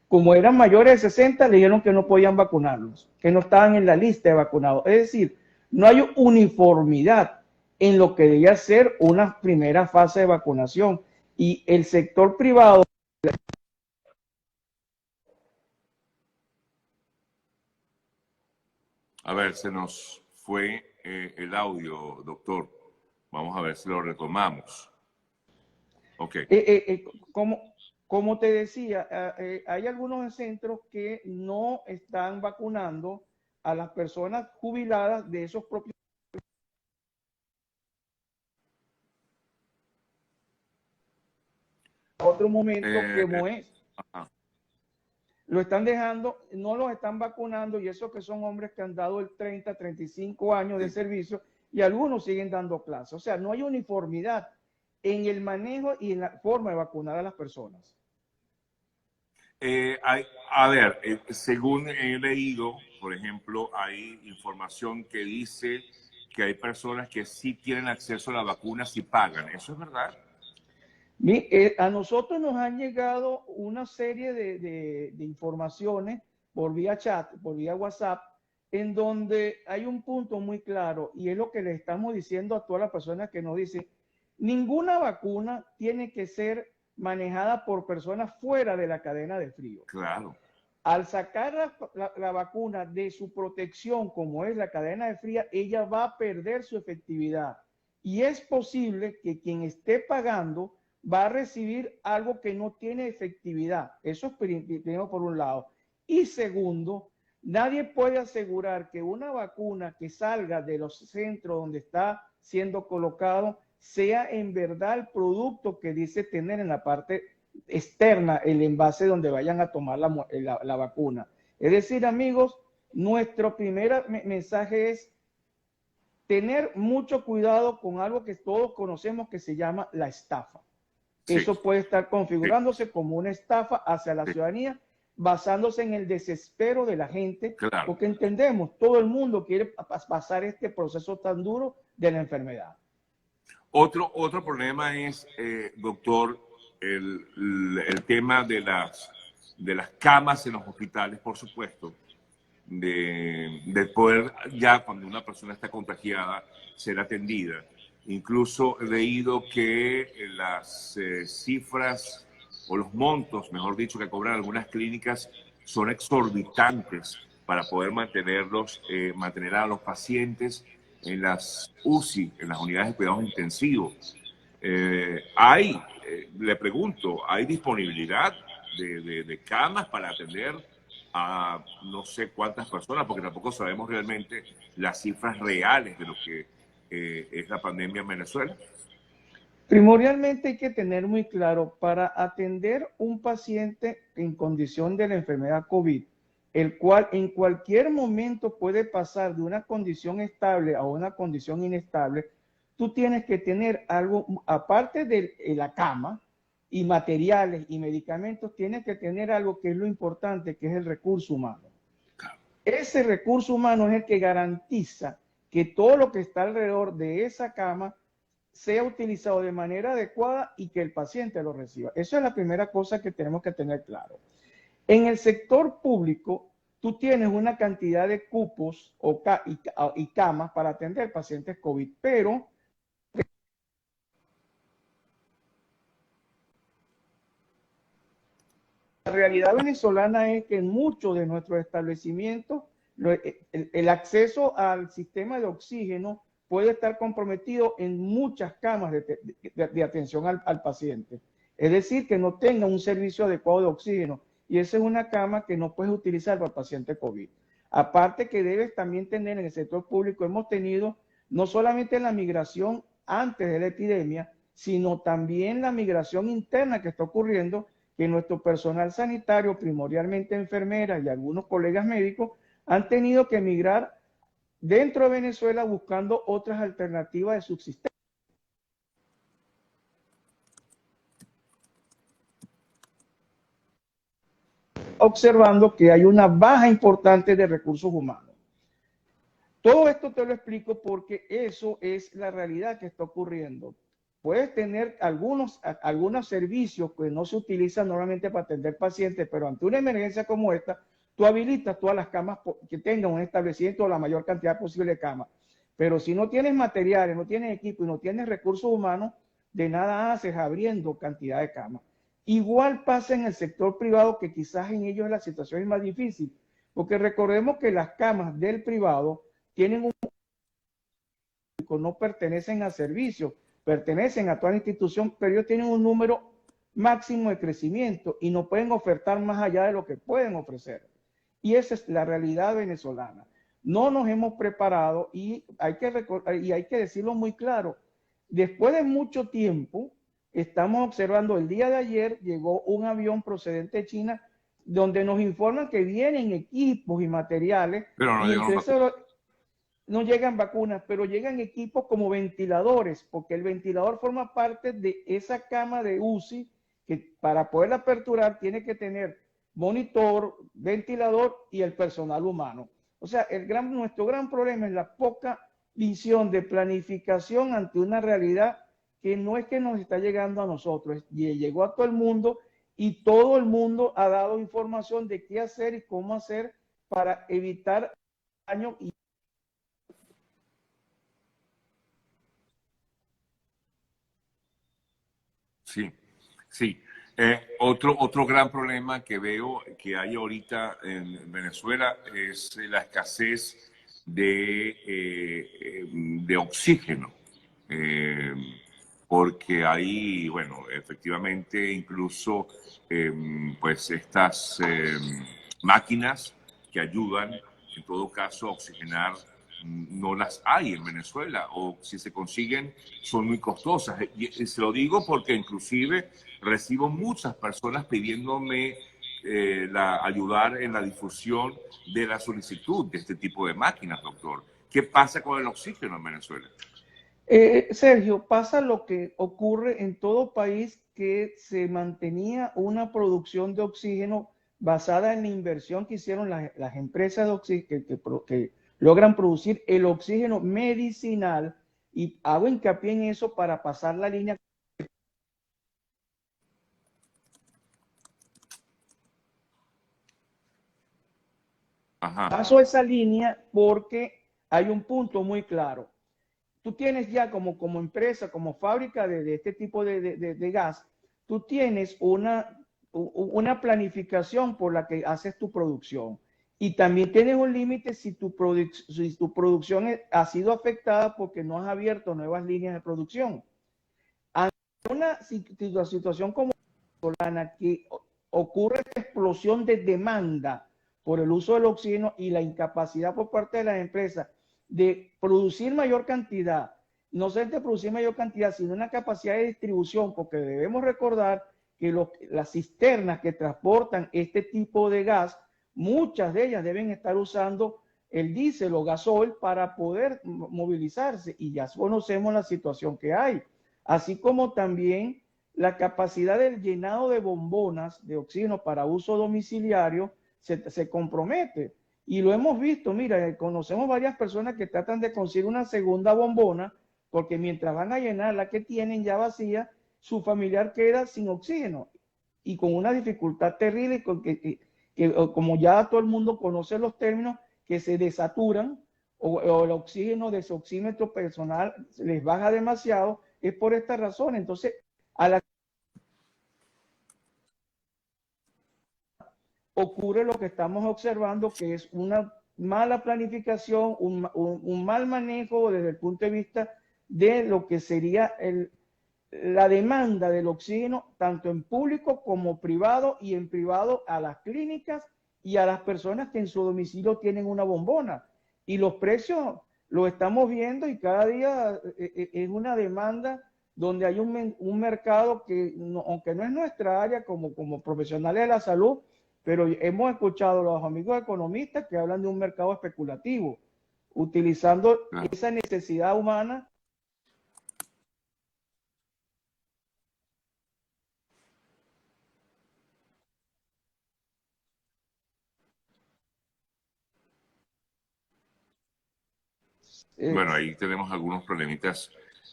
Como eran mayores de 60, le dijeron que no podían vacunarlos, que no estaban en la lista de vacunados. Es decir, no hay uniformidad en lo que debía ser una primera fase de vacunación. Y el sector privado... A ver, se nos fue el audio, doctor. Vamos a ver si lo retomamos. Ok. Como te decía, hay algunos centros que no están vacunando a las personas jubiladas de esos propios. Otro momento como es. Lo están dejando, no los están vacunando, y eso que son hombres que han dado el 30, 35 años de servicio, y algunos siguen dando clases. O sea, no hay uniformidad en el manejo y en la forma de vacunar a las personas. Según he leído, por ejemplo, hay información que dice que hay personas que sí tienen acceso a la vacuna si pagan. ¿Eso es verdad? A nosotros nos han llegado una serie de informaciones por vía chat, por vía WhatsApp, en donde hay un punto muy claro, y es lo que le estamos diciendo a todas las personas que nos dicen: ninguna vacuna tiene que ser manejada por personas fuera de la cadena de frío. Claro. Al sacar la vacuna de su protección, como es la cadena de fría, ella va a perder su efectividad. Y es posible que quien esté pagando va a recibir algo que no tiene efectividad. Eso es primero, por un lado. Y segundo, nadie puede asegurar que una vacuna que salga de los centros donde está siendo colocado sea en verdad el producto que dice tener en la parte externa, el envase donde vayan a tomar la vacuna. Es decir, amigos, nuestro primer mensaje es tener mucho cuidado con algo que todos conocemos que se llama la estafa. Sí. Eso puede estar configurándose como una estafa hacia la ciudadanía, basándose en el desespero de la gente, claro, porque entendemos, todo el mundo quiere pasar este proceso tan duro de la enfermedad. Otro problema es, doctor, el tema de las camas en los hospitales, por supuesto, de poder ya cuando una persona está contagiada ser atendida. Incluso he leído que las cifras o los montos, mejor dicho, que cobran algunas clínicas son exorbitantes para poder mantener a los pacientes en las UCI, en las unidades de cuidados intensivos. Le pregunto, ¿hay disponibilidad de camas para atender a no sé cuántas personas? Porque tampoco sabemos realmente las cifras reales de lo que es la pandemia en Venezuela. Primordialmente hay que tener muy claro, para atender un paciente en condición de la enfermedad COVID, el cual en cualquier momento puede pasar de una condición estable a una condición inestable, tú tienes que tener algo, aparte de la cama y materiales y medicamentos, tienes que tener algo que es lo importante, que es el recurso humano. Ese recurso humano es el que garantiza que todo lo que está alrededor de esa cama sea utilizado de manera adecuada y que el paciente lo reciba. Eso es la primera cosa que tenemos que tener claro. En el sector público, tú tienes una cantidad de cupos y camas para atender pacientes COVID, pero la realidad venezolana es que en muchos de nuestros establecimientos el acceso al sistema de oxígeno puede estar comprometido en muchas camas de atención al paciente. Es decir, que no tenga un servicio adecuado de oxígeno. Y esa es una cama que no puedes utilizar para el paciente COVID. Aparte que debes también tener en el sector público, hemos tenido no solamente la migración antes de la epidemia, sino también la migración interna que está ocurriendo, que nuestro personal sanitario, primordialmente enfermeras y algunos colegas médicos, han tenido que migrar dentro de Venezuela buscando otras alternativas de subsistencia. Observando que hay una baja importante de recursos humanos. Todo esto te lo explico porque eso es la realidad que está ocurriendo. Puedes tener algunos servicios que no se utilizan normalmente para atender pacientes, pero ante una emergencia como esta, tú habilitas todas las camas que tengan un establecimiento o la mayor cantidad posible de camas. Pero si no tienes materiales, no tienes equipo y no tienes recursos humanos, de nada haces abriendo cantidad de camas. Igual pasa en el sector privado, que quizás en ellos la situación es más difícil, porque recordemos que las camas del privado tienen no pertenecen a servicios, pertenecen a toda la institución, pero ellos tienen un número máximo de crecimiento y no pueden ofertar más allá de lo que pueden ofrecer. Y esa es la realidad venezolana. No nos hemos preparado y hay que decirlo muy claro. Después de mucho tiempo, estamos observando, el día de ayer llegó un avión procedente de China donde nos informan que vienen equipos y materiales. Pero no llegan vacunas, pero llegan equipos como ventiladores, porque el ventilador forma parte de esa cama de UCI que para poder aperturar tiene que tener monitor, ventilador y el personal humano. O sea, nuestro gran problema es la poca visión de planificación ante una realidad que no es que nos está llegando a nosotros, llegó a todo el mundo y todo el mundo ha dado información de qué hacer y cómo hacer para evitar daño. Sí, sí. Otro gran problema que veo que hay ahorita en Venezuela es la escasez de oxígeno. Porque hay, bueno, efectivamente incluso pues estas máquinas que ayudan en todo caso a oxigenar no las hay en Venezuela, o si se consiguen son muy costosas. Y se lo digo porque inclusive recibo muchas personas pidiéndome ayudar en la difusión de la solicitud de este tipo de máquinas, doctor. ¿Qué pasa con el oxígeno en Venezuela? Sergio, pasa lo que ocurre en todo país, que se mantenía una producción de oxígeno basada en la inversión que hicieron las empresas de oxígeno que logran producir el oxígeno medicinal, y hago hincapié en eso para pasar la línea. Ajá. Paso esa línea porque hay un punto muy claro. Tú tienes ya como empresa, como fábrica de este tipo de gas, tú tienes una planificación por la que haces tu producción. Y también tienes un límite si tu producción ha sido afectada porque no has abierto nuevas líneas de producción. Ante una situación como la que ocurre esta explosión de demanda por el uso del oxígeno y la incapacidad por parte de las empresas de producir mayor cantidad, no solamente producir mayor cantidad, sino una capacidad de distribución, porque debemos recordar que las cisternas que transportan este tipo de gas, muchas de ellas deben estar usando el diésel o gasoil para poder movilizarse, y ya conocemos la situación que hay, así como también la capacidad del llenado de bombonas de oxígeno para uso domiciliario se compromete. Y lo hemos visto, mira, conocemos varias personas que tratan de conseguir una segunda bombona porque mientras van a llenar la que tienen ya vacía, su familiar queda sin oxígeno y con una dificultad terrible que como ya todo el mundo conoce los términos, que se desaturan o el oxígeno de su oxímetro personal les baja demasiado, es por esta razón. Entonces, a la ocurre lo que estamos observando, que es una mala planificación, un mal manejo desde el punto de vista de lo que sería la demanda del oxígeno, tanto en público como privado, y en privado a las clínicas y a las personas que en su domicilio tienen una bombona. Y los precios lo estamos viendo y cada día es una demanda donde hay un mercado que, aunque no es nuestra área como profesionales de la salud, pero hemos escuchado a los amigos economistas que hablan de un mercado especulativo, utilizando esa necesidad humana. Bueno, ahí tenemos algunos problemitas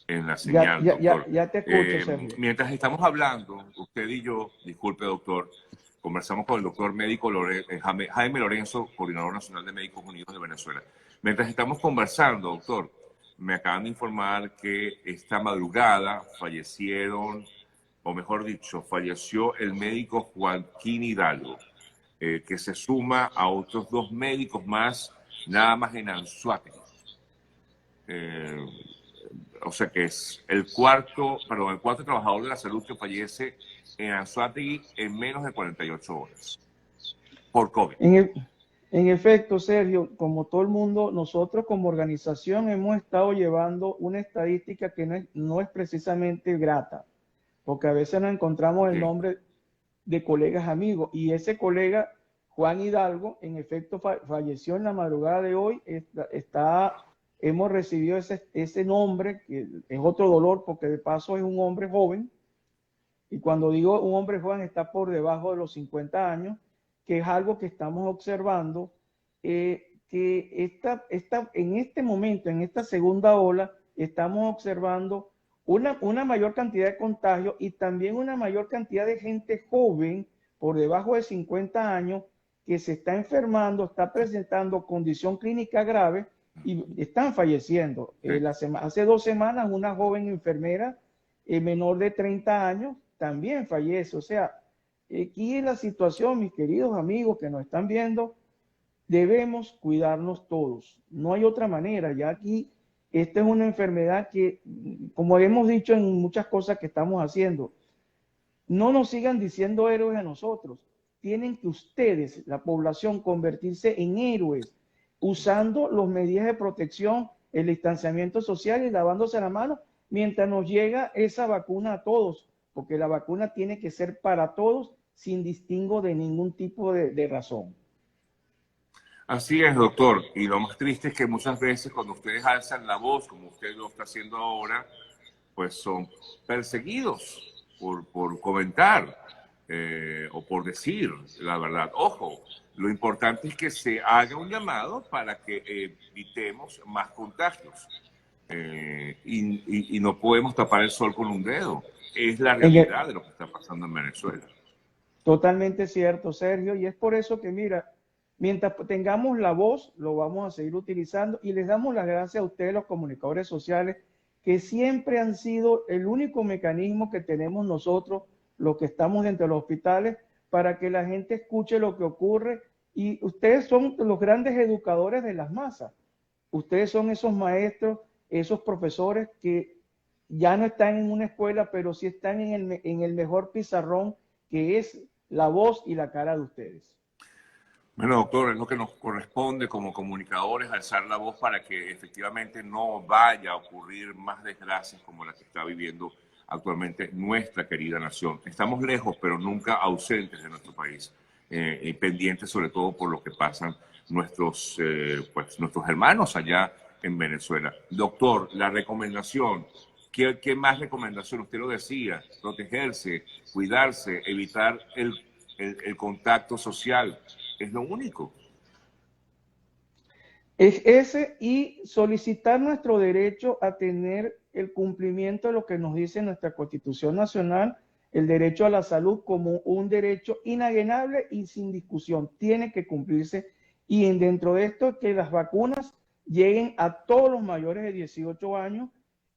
en la señal, doctor. Ya te escucho, Sergio. Mientras estamos hablando, usted y yo, disculpe, doctor, conversamos con el doctor médico Jaime Lorenzo, coordinador nacional de Médicos Unidos de Venezuela. Mientras estamos conversando, doctor, me acaban de informar que esta madrugada fallecieron, o mejor dicho, falleció el médico Joaquín Hidalgo, que se suma a otros 2 médicos más, nada más en Anzoátegui. O sea que es el cuarto trabajador de la salud que fallece en Anzoátegui en menos de 48 horas por COVID. En efecto, Sergio, como todo el mundo, nosotros como organización hemos estado llevando una estadística que no es precisamente grata, porque a veces nos encontramos el nombre de colegas amigos, y ese colega, Juan Hidalgo, en efecto falleció en la madrugada de hoy. Hemos recibido ese nombre, que es otro dolor, porque de paso es un hombre joven, y cuando digo un hombre joven está por debajo de los 50 años, que es algo que estamos observando, que en este momento, en esta segunda ola, estamos observando una mayor cantidad de contagios y también una mayor cantidad de gente joven por debajo de 50 años que se está enfermando, está presentando condición clínica grave y están falleciendo. Hace 2 semanas una joven enfermera menor de 30 años también fallece. O sea, aquí es la situación, mis queridos amigos que nos están viendo, debemos cuidarnos todos. No hay otra manera. Ya aquí, esta es una enfermedad que, como hemos dicho en muchas cosas que estamos haciendo, no nos sigan diciendo héroes a nosotros. Tienen que ustedes, la población, convertirse en héroes, usando las medidas de protección, el distanciamiento social y lavándose la mano mientras nos llega esa vacuna a todos, porque la vacuna tiene que ser para todos sin distingo de ningún tipo de razón. Así es, doctor. Y lo más triste es que muchas veces cuando ustedes alzan la voz, como usted lo está haciendo ahora, pues son perseguidos por comentar o por decir la verdad. Ojo, lo importante es que se haga un llamado para que evitemos más contagios. Y no podemos tapar el sol con un dedo. Es la realidad de lo que está pasando en Venezuela. Totalmente cierto, Sergio. Y es por eso que, mira, Mientras tengamos la voz, lo vamos a seguir utilizando y les damos las gracias a ustedes, los comunicadores sociales, que siempre han sido el único mecanismo que tenemos nosotros, los que estamos dentro de los hospitales, para que la gente escuche lo que ocurre. Y ustedes son los grandes educadores de las masas. Ustedes son esos maestros, esos profesores que ya no están en una escuela, pero sí están en el mejor pizarrón, que es la voz y la cara de ustedes. Bueno, doctor, es lo que nos corresponde como comunicadores, alzar la voz para que efectivamente no vaya a ocurrir más desgracias como la que está viviendo actualmente nuestra querida nación. Estamos lejos, pero nunca ausentes de nuestro país, y pendientes sobre todo por lo que pasan nuestros hermanos allá en Venezuela. Doctor, la recomendación, ¿qué más recomendación? Usted lo decía, protegerse, cuidarse, evitar el contacto social. Es lo único. Es ese, y solicitar nuestro derecho a tener el cumplimiento de lo que nos dice nuestra Constitución Nacional, el derecho a la salud como un derecho inalienable y sin discusión. Tiene que cumplirse, y dentro de esto que las vacunas lleguen a todos los mayores de 18 años,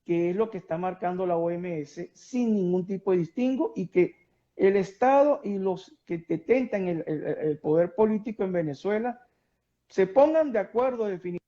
que es lo que está marcando la OMS, sin ningún tipo de distingo, y que el Estado y los que detentan el poder político en Venezuela se pongan de acuerdo definitivamente.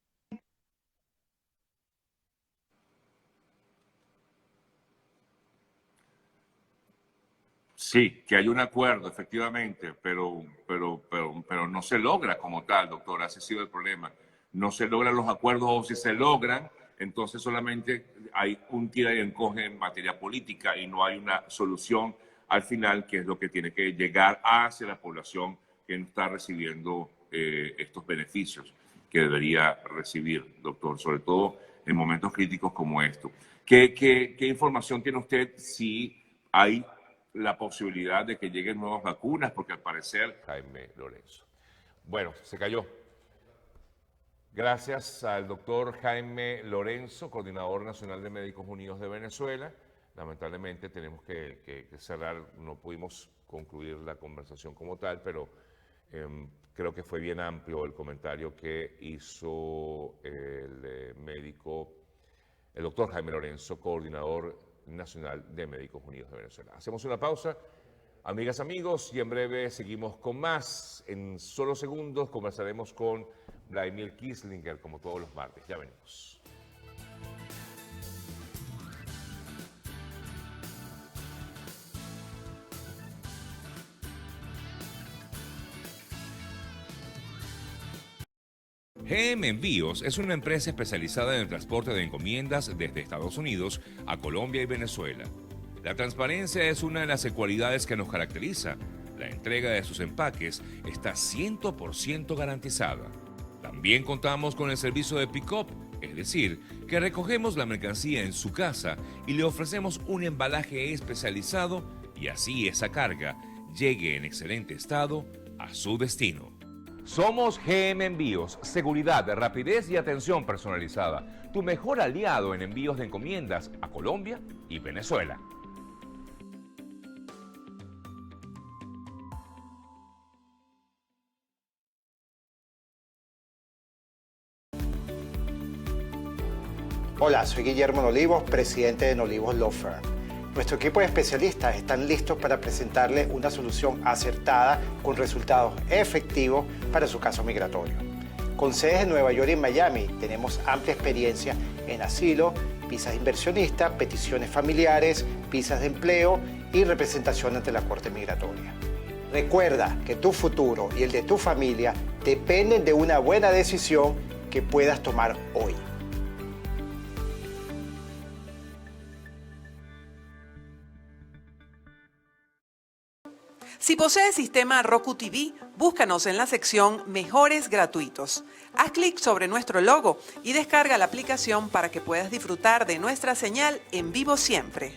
Sí, que hay un acuerdo, efectivamente, pero no se logra como tal, doctor. Ese ha sido el problema. No se logran los acuerdos, o si se logran, entonces solamente hay un tira y encoge en materia política y no hay una solución al final, que es lo que tiene que llegar hacia la población que no está recibiendo estos beneficios que debería recibir, doctor, sobre todo en momentos críticos como estos. ¿Qué información tiene usted si hay la posibilidad de que lleguen nuevas vacunas? Porque al parecer... Jaime Lorenzo. Bueno, se cayó. Gracias al doctor Jaime Lorenzo, coordinador nacional de Médicos Unidos de Venezuela. Lamentablemente tenemos que cerrar, no pudimos concluir la conversación como tal, pero creo que fue bien amplio el comentario que hizo el médico, el doctor Jaime Lorenzo, coordinador nacional de Médicos Unidos de Venezuela. Hacemos una pausa, amigas, amigos, y en breve seguimos con más. En solo segundos conversaremos con Vladimir Kislinger, como todos los martes. Ya venimos. GM Envíos es una empresa especializada en el transporte de encomiendas desde Estados Unidos a Colombia y Venezuela. La transparencia es una de las cualidades que nos caracteriza. La entrega de sus empaques está 100% garantizada. También contamos con el servicio de pick-up, es decir, que recogemos la mercancía en su casa y le ofrecemos un embalaje especializado, y así esa carga llegue en excelente estado a su destino. Somos GM Envíos, seguridad, rapidez y atención personalizada. Tu mejor aliado en envíos de encomiendas a Colombia y Venezuela. Hola, soy Guillermo Nolivos, presidente de Nolivos Law Firm. Nuestro equipo de especialistas están listos para presentarle una solución acertada con resultados efectivos para su caso migratorio. Con sedes en Nueva York y en Miami, tenemos amplia experiencia en asilo, visas de inversionista, peticiones familiares, visas de empleo y representación ante la Corte Migratoria. Recuerda que tu futuro y el de tu familia dependen de una buena decisión que puedas tomar hoy. Si posees sistema Roku TV, búscanos en la sección Mejores gratuitos. Haz clic sobre nuestro logo y descarga la aplicación para que puedas disfrutar de nuestra señal en vivo siempre.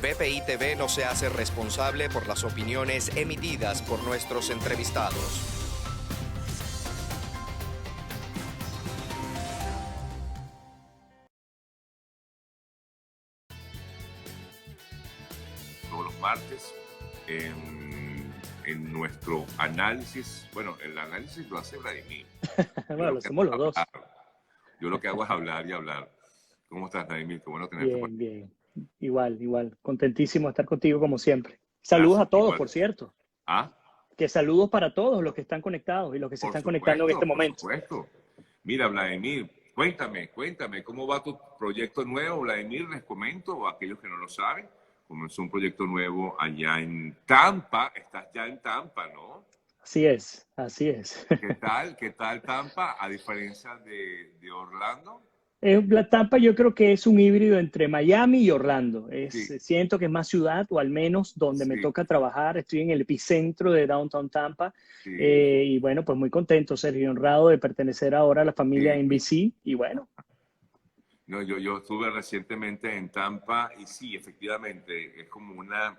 BPI TV no se hace responsable por las opiniones emitidas por nuestros entrevistados. Todos los martes en nuestro análisis. Bueno, el análisis lo hace Vladimir. Bueno, lo hacemos los dos. Yo lo que hago es hablar y hablar. ¿Cómo estás, Vladimir? Qué bueno tenerte Bien, por aquí. bien. Igual. Contentísimo de estar contigo como siempre. Saludos a todos, igual. por cierto. ¿Ah? Que saludos para todos los que están conectados y los que se están conectando en este momento. Por supuesto. Mira, Vladimir, cuéntame, ¿cómo va tu proyecto nuevo? Vladimir, les comento a aquellos que no lo saben, comenzó un proyecto nuevo allá en Tampa. Estás ya en Tampa, ¿no? Así es. ¿Qué tal Tampa, a diferencia de Orlando? La Tampa yo creo que es un híbrido entre Miami y Orlando. Sí. Siento que es más ciudad, o al menos donde me toca trabajar. Estoy en el epicentro de Downtown Tampa. Sí. Y bueno, pues muy contento, Sergio, honrado de pertenecer ahora a la familia Sí. NBC. Y bueno. No, yo estuve recientemente en Tampa y sí, efectivamente, es como una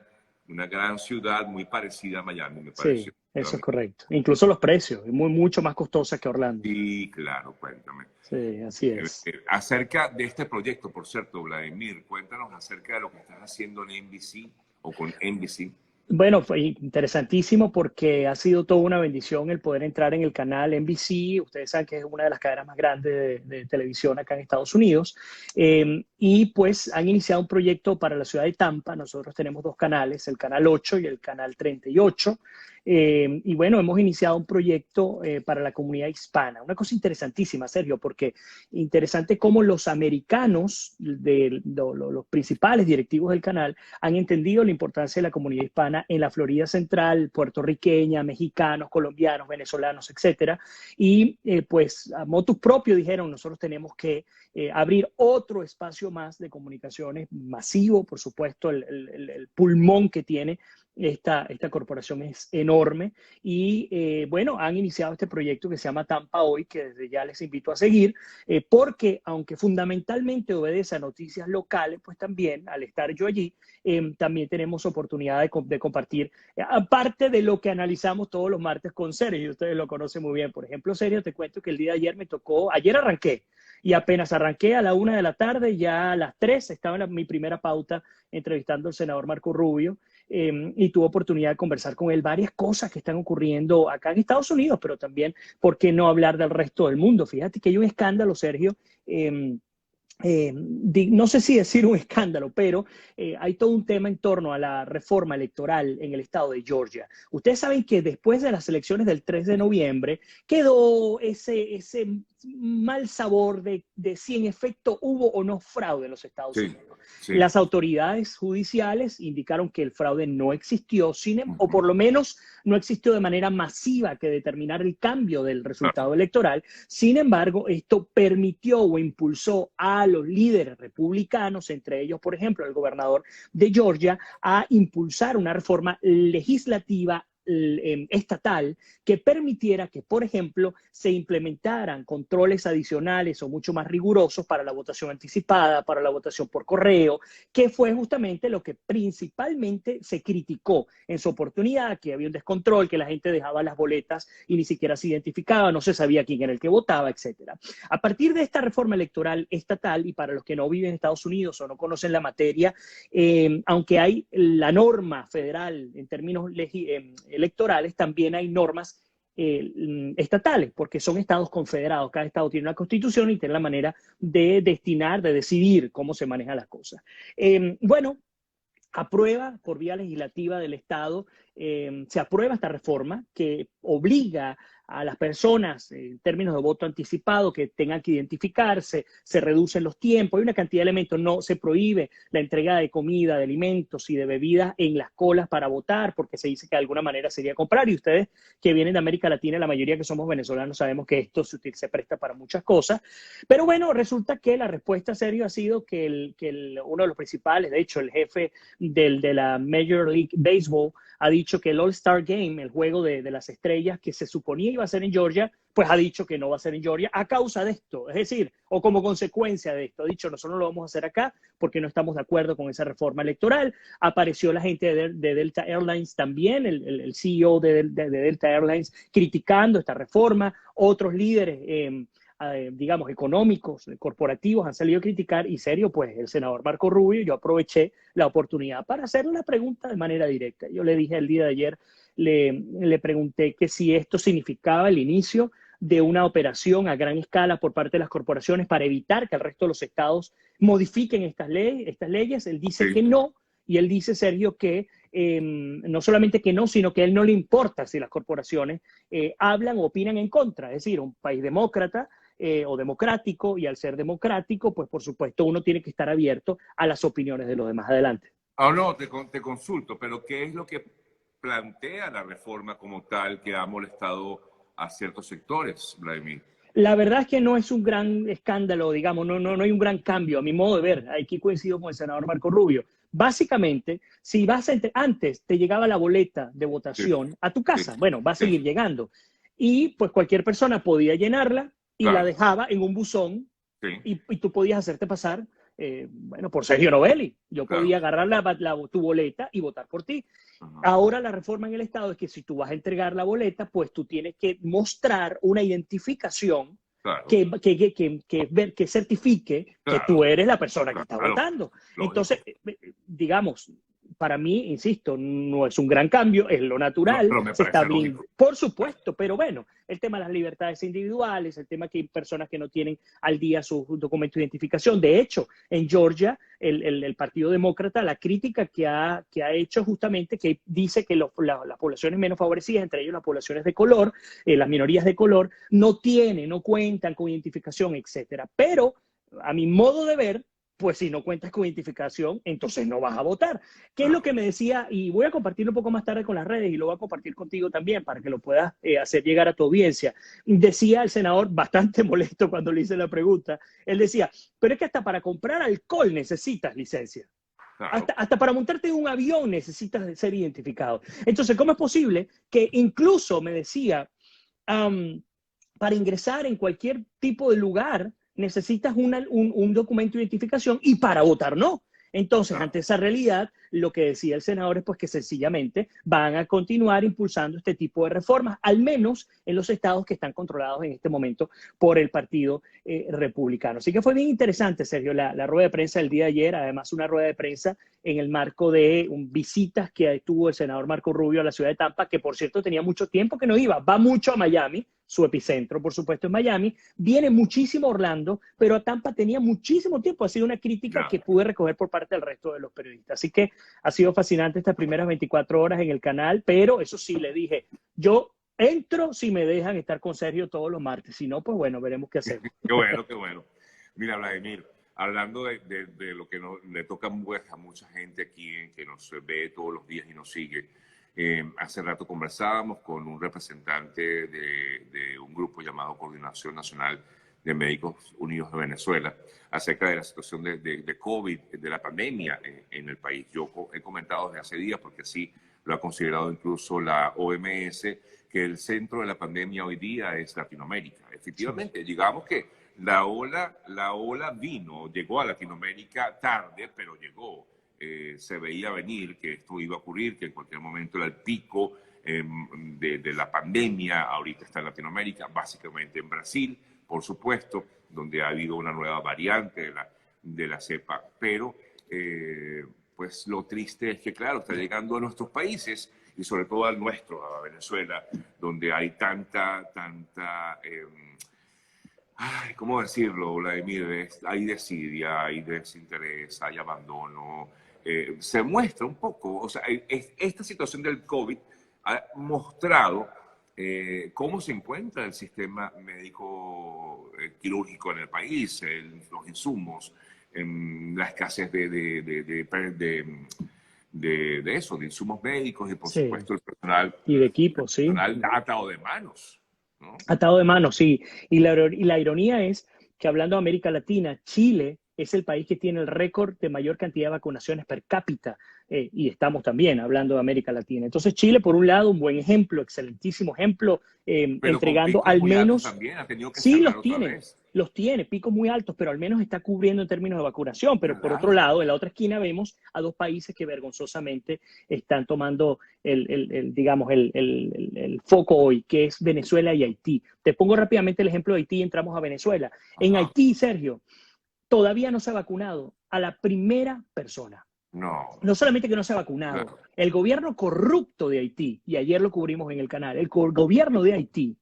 gran ciudad muy parecida a Miami, me pareció. Sí, eso es correcto. Incluso los precios, mucho más costosas que Orlando. Sí, claro, cuéntame. Sí, así es. Acerca de este proyecto, por cierto, Vladimir, cuéntanos acerca de lo que estás haciendo en NBC o con NBC. Bueno, fue interesantísimo porque ha sido toda una bendición el poder entrar en el canal NBC. Ustedes saben que es una de las cadenas más grandes de televisión acá en Estados Unidos. Y pues han iniciado un proyecto para la ciudad de Tampa. Nosotros tenemos dos canales, el canal 8 y el canal 38. Y bueno, hemos iniciado un proyecto para la comunidad hispana. Una cosa interesantísima, Sergio, porque interesante cómo los americanos, los principales directivos del canal, han entendido la importancia de la comunidad hispana en la Florida Central, puertorriqueña, mexicanos, colombianos, venezolanos, etcétera. Y pues a motus propio dijeron, nosotros tenemos que abrir otro espacio más de comunicaciones masivo, por supuesto, el pulmón que tiene esta corporación es enorme y bueno, han iniciado este proyecto que se llama Tampa Hoy, que desde ya les invito a seguir, porque aunque fundamentalmente obedece a noticias locales, pues también al estar yo allí, también tenemos oportunidad de compartir, aparte de lo que analizamos todos los martes con Sergio, y ustedes lo conocen muy bien. Por ejemplo, Sergio, te cuento que el día de ayer ayer arranqué, y apenas arranqué a la 1 de la tarde, ya a las 3 estaba en mi primera pauta entrevistando al senador Marco Rubio, y tuve oportunidad de conversar con él varias cosas que están ocurriendo acá en Estados Unidos, pero también, ¿por qué no hablar del resto del mundo? Fíjate que hay un escándalo, Sergio, no sé si decir un escándalo, pero hay todo un tema en torno a la reforma electoral en el estado de Georgia. Ustedes saben que después de las elecciones del 3 de noviembre quedó ese mal sabor de si en efecto hubo o no fraude en los Estados Unidos. Sí. Las autoridades judiciales indicaron que el fraude no existió, o por lo menos no existió de manera masiva que determinar el cambio del resultado electoral. Sin embargo, esto permitió o impulsó a los líderes republicanos, entre ellos, por ejemplo, el gobernador de Georgia, a impulsar una reforma legislativa estatal que permitiera que, por ejemplo, se implementaran controles adicionales o mucho más rigurosos para la votación anticipada, para la votación por correo, que fue justamente lo que principalmente se criticó en su oportunidad, que había un descontrol, que la gente dejaba las boletas y ni siquiera se identificaba, no se sabía quién era el que votaba, etc. A partir de esta reforma electoral estatal, y para los que no viven en Estados Unidos o no conocen la materia, aunque hay la norma federal en términos electorales, también hay normas estatales, porque son estados confederados. Cada estado tiene una constitución y tiene la manera de destinar, de decidir cómo se manejan las cosas. Bueno, aprueba por vía legislativa del estado, se aprueba esta reforma que obliga a las personas en términos de voto anticipado que tengan que identificarse, se reducen los tiempos, hay una cantidad de elementos, no se prohíbe la entrega de comida, de alimentos y de bebidas en las colas para votar, porque se dice que de alguna manera sería comprar, y ustedes que vienen de América Latina, la mayoría que somos venezolanos sabemos que esto se presta para muchas cosas, pero bueno, resulta que la respuesta seria ha sido que uno de los principales, de hecho el jefe de la Major League Baseball ha dicho que el All-Star Game, el juego de las estrellas que se suponía iba a ser en Georgia, pues ha dicho que no va a ser en Georgia a causa de esto, es decir, o como consecuencia de esto. Ha dicho, nosotros no lo vamos a hacer acá porque no estamos de acuerdo con esa reforma electoral. Apareció la gente de Delta Airlines también, el CEO de Delta Airlines, criticando esta reforma. Otros líderes digamos, económicos, corporativos han salido a criticar, y serio, pues el senador Marco Rubio, yo aproveché la oportunidad para hacerle una pregunta de manera directa. Yo le dije el día de ayer, le pregunté que si esto significaba el inicio de una operación a gran escala por parte de las corporaciones para evitar que el resto de los estados modifiquen estas leyes. Él dice Sí. que no, y él dice, Sergio, que no solamente que no, sino que a él no le importa si las corporaciones hablan o opinan en contra. Es decir, un país demócrata o democrático, y al ser democrático, pues por supuesto uno tiene que estar abierto a las opiniones de los demás. Adelante. No, te consulto, pero ¿qué es lo que plantea la reforma como tal que ha molestado a ciertos sectores, Vladimir? La verdad es que no es un gran escándalo, digamos, no hay un gran cambio, a mi modo de ver. Aquí coincido con el senador Marco Rubio. Básicamente, si antes te llegaba la boleta de votación a tu casa, bueno, va a seguir llegando. Y pues cualquier persona podía llenarla y la dejaba en un buzón, y tú podías hacerte pasar, bueno, por Sergio Novelli. Yo podía agarrar tu boleta y votar por ti. Ahora la reforma en el Estado es que si tú vas a entregar la boleta, pues tú tienes que mostrar una identificación que certifique que tú eres la persona que está votando. Entonces, digamos, para mí, insisto, no es un gran cambio, es lo natural. Se está blindando, por supuesto, pero bueno, el tema de las libertades individuales, el tema que hay personas que no tienen al día su documento de identificación. De hecho, en Georgia, el Partido Demócrata, la crítica que ha hecho justamente, que dice que las poblaciones menos favorecidas, entre ellos las poblaciones de color, las minorías de color, no cuentan con identificación, etcétera. Pero, a mi modo de ver, pues si no cuentas con identificación, entonces no vas a votar. ¿Qué es lo que me decía? Y voy a compartirlo un poco más tarde con las redes, y lo voy a compartir contigo también para que lo puedas hacer llegar a tu audiencia. Decía el senador, bastante molesto cuando le hice la pregunta, él decía, pero es que hasta para comprar alcohol necesitas licencia. Hasta para montarte en un avión necesitas ser identificado. Entonces, ¿cómo es posible que incluso, me decía, para ingresar en cualquier tipo de lugar, necesitas un documento de identificación, y para votar no? Entonces, ante esa realidad, lo que decía el senador es pues que sencillamente van a continuar impulsando este tipo de reformas, al menos en los estados que están controlados en este momento por el Partido Republicano. Así que fue bien interesante, Sergio, la rueda de prensa del día de ayer, además una rueda de prensa en el marco de visitas que tuvo el senador Marco Rubio a la ciudad de Tampa, que por cierto tenía mucho tiempo que no iba, va mucho a Miami, su epicentro, por supuesto, en Miami, viene muchísimo a Orlando, pero a Tampa tenía muchísimo tiempo. Ha sido una crítica que pude recoger por parte del resto de los periodistas. Así que ha sido fascinante estas primeras 24 horas en el canal, pero eso sí, le dije, yo entro si me dejan estar con Sergio todos los martes. Si no, pues bueno, veremos qué hacemos. Qué bueno, qué bueno. Mira, Vladimir, hablando de lo que le toca a mucha gente aquí, que nos ve todos los días y nos sigue, hace rato conversábamos con un representante de un grupo llamado Coordinación Nacional de Médicos Unidos de Venezuela acerca de la situación de COVID, de la pandemia en el país. Yo he comentado desde hace días, porque así lo ha considerado incluso la OMS, que el centro de la pandemia hoy día es Latinoamérica. Efectivamente, digamos que la ola llegó a Latinoamérica tarde, pero llegó. Se veía venir que esto iba a ocurrir, que en cualquier momento era el pico de la pandemia. Ahorita está en Latinoamérica, básicamente en Brasil, por supuesto, donde ha habido una nueva variante de la cepa. Pero, pues lo triste es que, claro, está llegando a nuestros países, y sobre todo al nuestro, a Venezuela, donde hay ¿cómo decirlo, Vladimir? Hay desidia, hay desinterés, hay abandono. Se muestra un poco, o sea, esta situación del COVID ha mostrado ¿Cómo se encuentra el sistema médico quirúrgico en el país? Los insumos, la escasez de eso, de insumos médicos y por Sí. supuesto el personal, Y de equipo, sí. personal atado de manos, ¿no? Atado de manos, sí. Y la ironía es que hablando de América Latina, Chile es el país que tiene el récord de mayor cantidad de vacunaciones per cápita, y estamos también hablando de América Latina. Entonces Chile, por un lado, un buen ejemplo, excelentísimo ejemplo, Pero entregando con picos al muy altos menos... también, ha tenido que Sí, cerrar otra vez. los tiene, picos muy altos, pero al menos está cubriendo en términos de vacunación. Pero por otro lado, en la otra esquina vemos a dos países que vergonzosamente están tomando digamos, el foco hoy, que es Venezuela y Haití. Te pongo rápidamente el ejemplo de Haití y entramos a Venezuela. En Haití, Sergio, todavía no se ha vacunado a la primera persona. No. No solamente que no se ha vacunado, Claro. el gobierno corrupto de Haití, y ayer lo cubrimos en el canal, el gobierno de Haití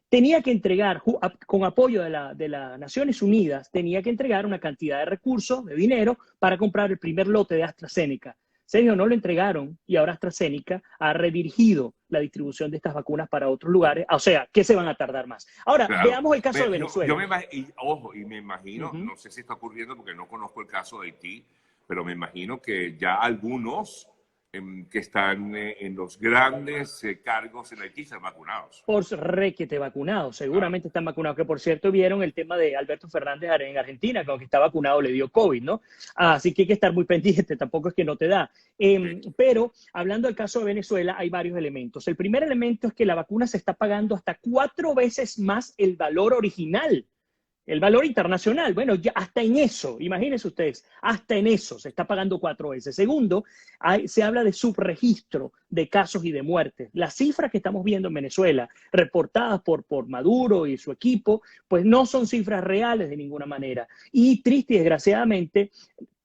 tenía que entregar, con apoyo de las Naciones Unidas, tenía que entregar una cantidad de recursos, de dinero, para comprar el primer lote de AstraZeneca. Sergio, no lo entregaron y ahora AstraZeneca ha redirigido la distribución de estas vacunas para otros lugares. O sea, ¿qué se van a tardar más? Ahora, Claro. veamos el caso de Venezuela. Y me imagino, no sé si está ocurriendo porque no conozco el caso de Haití, pero me imagino que ya algunos que están en los grandes cargos en Haití están vacunados. Por requete vacunados, seguramente están vacunados, que por cierto vieron el tema de Alberto Fernández en Argentina, que aunque está vacunado le dio COVID, ¿no? Así que hay que estar muy pendiente, tampoco es que no te da. Pero hablando del caso de Venezuela, hay varios elementos. El primer elemento es que la vacuna se está pagando hasta 4 veces más el valor original. El valor internacional, bueno, ya hasta en eso, imagínense ustedes, hasta en eso se está pagando 4 veces. Segundo, se habla de subregistro de casos y de muertes. Las cifras que estamos viendo en Venezuela, reportadas por Maduro y su equipo, pues no son cifras reales de ninguna manera. Y triste y desgraciadamente,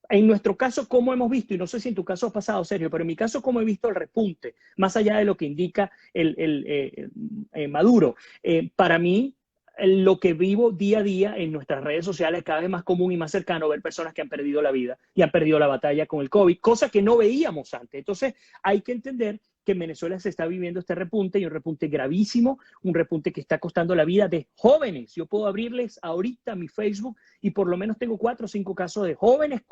en nuestro caso, como hemos visto, y no sé si en tu caso ha pasado, Sergio, pero en mi caso, como he visto el repunte, más allá de lo que indica Maduro, para mí, lo que vivo día a día en nuestras redes sociales, cada vez más común y más cercano ver personas que han perdido la vida y han perdido la batalla con el COVID, cosa que no veíamos antes. Entonces, hay que entender que en Venezuela se está viviendo este repunte y un repunte gravísimo, un repunte que está costando la vida de jóvenes. Yo puedo abrirles ahorita mi Facebook y por lo menos tengo 4 o 5 casos de jóvenes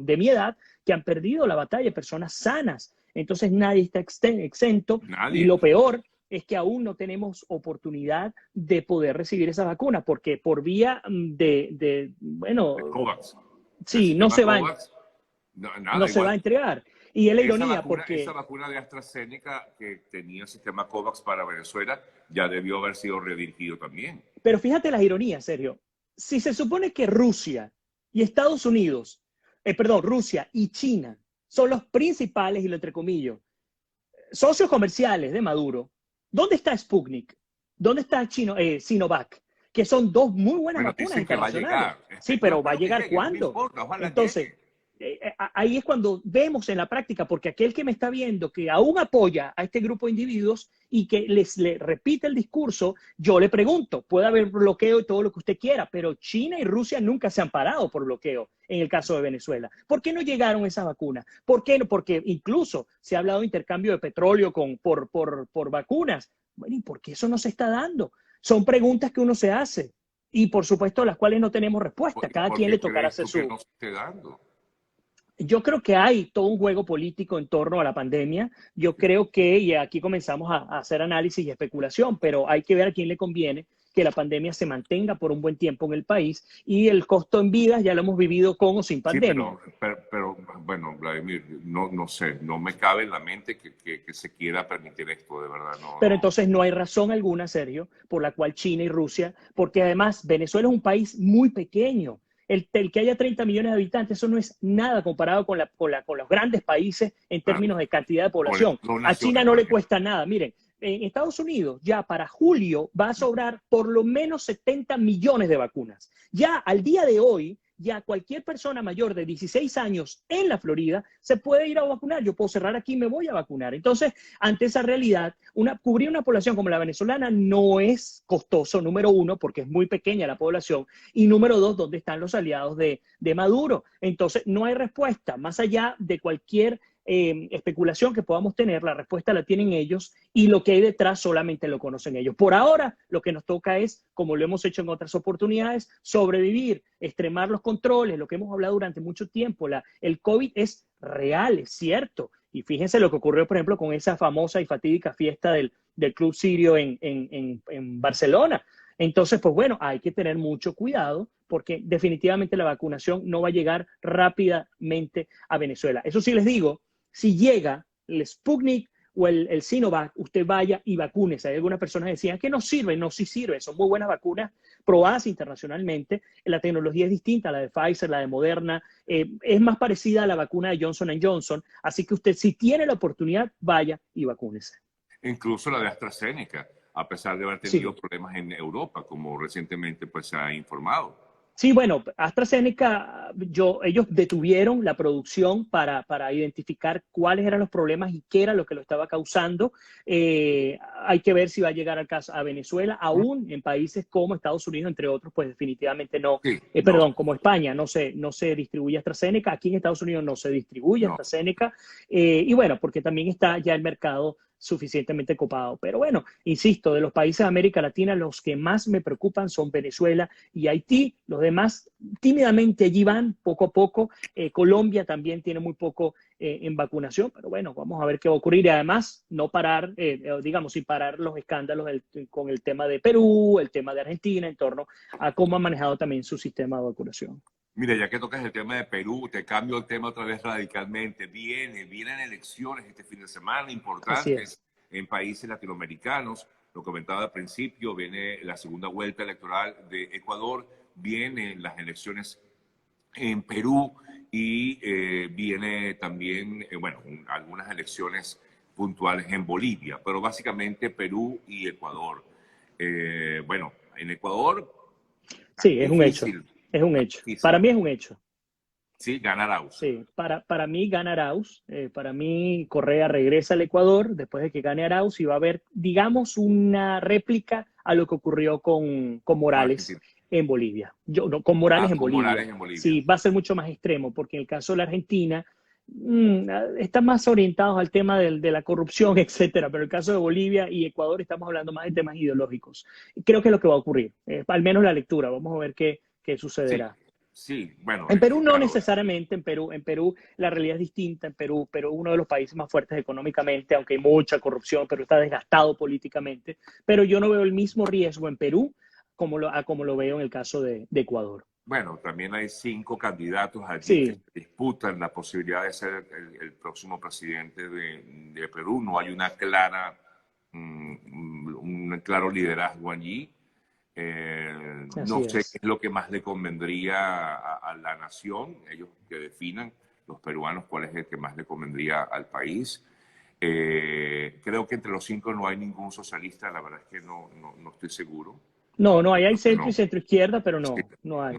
de mi edad que han perdido la batalla, personas sanas. Entonces, nadie está exento. Nadie. Y lo peor es que aún no tenemos oportunidad de poder recibir esa vacuna, porque por vía de COVAX. Sí, no se va a entregar. Y es la ironía, porque... Esa vacuna de AstraZeneca que tenía el sistema COVAX para Venezuela ya debió haber sido redirigido también. Pero fíjate las ironías, Sergio. Si se supone que Rusia y Estados Unidos, Rusia y China son los principales, y lo entrecomillo, socios comerciales de Maduro, ¿dónde está Sputnik? ¿Dónde está Sinovac? Que son 2 muy buenas vacunas internacionales. Sí, pero ¿va a llegar cuándo? Entonces, ahí es cuando vemos en la práctica, porque aquel que me está viendo que aún apoya a este grupo de individuos y que le repite el discurso, yo le pregunto, puede haber bloqueo y todo lo que usted quiera, pero China y Rusia nunca se han parado por bloqueo en el caso de Venezuela. ¿Por qué no llegaron esas vacunas? ¿Por qué no? Porque incluso se ha hablado de intercambio de petróleo por vacunas. Bueno, ¿y por qué eso no se está dando? Son preguntas que uno se hace y por supuesto las cuales no tenemos respuesta. Cada quien le tocará hacer su... No se esté dando? Yo creo que hay todo un juego político en torno a la pandemia. Yo creo que, y aquí comenzamos a hacer análisis y especulación, pero hay que ver a quién le conviene que la pandemia se mantenga por un buen tiempo en el país, y el costo en vidas ya lo hemos vivido con o sin pandemia. Sí, pero bueno, Vladimir, no sé, no me cabe en la mente que se quiera permitir esto, de verdad. Pero entonces no hay razón alguna, Sergio, por la cual China y Rusia, porque además Venezuela es un país muy pequeño. El que haya 30 millones de habitantes, eso no es nada comparado con los grandes países en términos de cantidad de población. A China no le cuesta nada. Miren, en Estados Unidos ya para julio va a sobrar por lo menos 70 millones de vacunas. Ya al día de hoy, ya cualquier persona mayor de 16 años en la Florida se puede ir a vacunar. Yo puedo cerrar aquí y me voy a vacunar. Entonces, ante esa realidad, cubrir una población como la venezolana no es costoso, número 1, porque es muy pequeña la población, y número 2, ¿dónde están los aliados de Maduro? Entonces, no hay respuesta, más allá de cualquier especulación que podamos tener, la respuesta la tienen ellos y lo que hay detrás solamente lo conocen ellos. Por ahora, lo que nos toca es, como lo hemos hecho en otras oportunidades, sobrevivir, extremar los controles, lo que hemos hablado durante mucho tiempo. El COVID es real, es cierto. Y fíjense lo que ocurrió, por ejemplo, con esa famosa y fatídica fiesta del Club Sirio en Barcelona. Entonces, pues bueno, hay que tener mucho cuidado porque definitivamente la vacunación no va a llegar rápidamente a Venezuela. Eso sí les digo, si llega el Sputnik o el Sinovac, usted vaya y vacúnese. Hay algunas personas que decían que no sirven, no, sí sirven, son muy buenas vacunas probadas internacionalmente. La tecnología es distinta, la de Pfizer, la de Moderna, es más parecida a la vacuna de Johnson & Johnson, así que usted si tiene la oportunidad, vaya y vacúnese. Incluso la de AstraZeneca, a pesar de haber tenido problemas en Europa, como recientemente pues, se ha informado. Sí, bueno, AstraZeneca, ellos detuvieron la producción para identificar cuáles eran los problemas y qué era lo que lo estaba causando. Hay que ver si va a llegar a Venezuela, aún en países como Estados Unidos, entre otros, pues definitivamente no. Sí, perdón, como España, no se distribuye AstraZeneca. Aquí en Estados Unidos no se distribuye AstraZeneca. Y bueno, porque también está ya el mercado suficientemente copado. Pero bueno, insisto, de los países de América Latina, los que más me preocupan son Venezuela y Haití. Los demás tímidamente allí van, poco a poco. Colombia también tiene muy poco en vacunación, pero bueno, vamos a ver qué va a ocurrir. Y además, no parar, sin parar los escándalos con el tema de Perú, el tema de Argentina, en torno a cómo han manejado también su sistema de vacunación. Mira, ya que tocas el tema de Perú, te cambio el tema otra vez radicalmente. Vienen elecciones este fin de semana importantes en países latinoamericanos. Lo comentaba al principio, viene la segunda vuelta electoral de Ecuador, vienen las elecciones en Perú y viene también, algunas elecciones puntuales en Bolivia, pero básicamente Perú y Ecuador. En Ecuador... Sí, es un hecho. Es un hecho. Sí. Para mí es un hecho. Sí, gana Arauz. Sí, para mí gana Arauz. Para mí Correa regresa al Ecuador después de que gane Arauz y va a haber, digamos, una réplica a lo que ocurrió con Morales en Bolivia. Con Morales en Bolivia. Morales en Bolivia. Sí, va a ser mucho más extremo porque en el caso de la Argentina están más orientados al tema de la corrupción, etcétera, pero en el caso de Bolivia y Ecuador estamos hablando más de temas ideológicos. Creo que es lo que va a ocurrir, al menos la lectura. Vamos a ver qué sucederá. Sí, bueno. En Perú no necesariamente, en Perú la realidad es distinta, en Perú uno de los países más fuertes económicamente, aunque hay mucha corrupción, Perú está desgastado políticamente, pero yo no veo el mismo riesgo en Perú como lo veo en el caso de Ecuador. Bueno, también hay 5 candidatos allí que disputan la posibilidad de ser el próximo presidente de Perú. No hay un claro liderazgo allí. No sé qué es lo que más le convendría a la nación, ellos que definan, los peruanos, cuál es el que más le convendría al país. Creo que entre los 5 no hay ningún socialista, la verdad es que no estoy seguro. No hay centro y centro izquierda, pero no hay.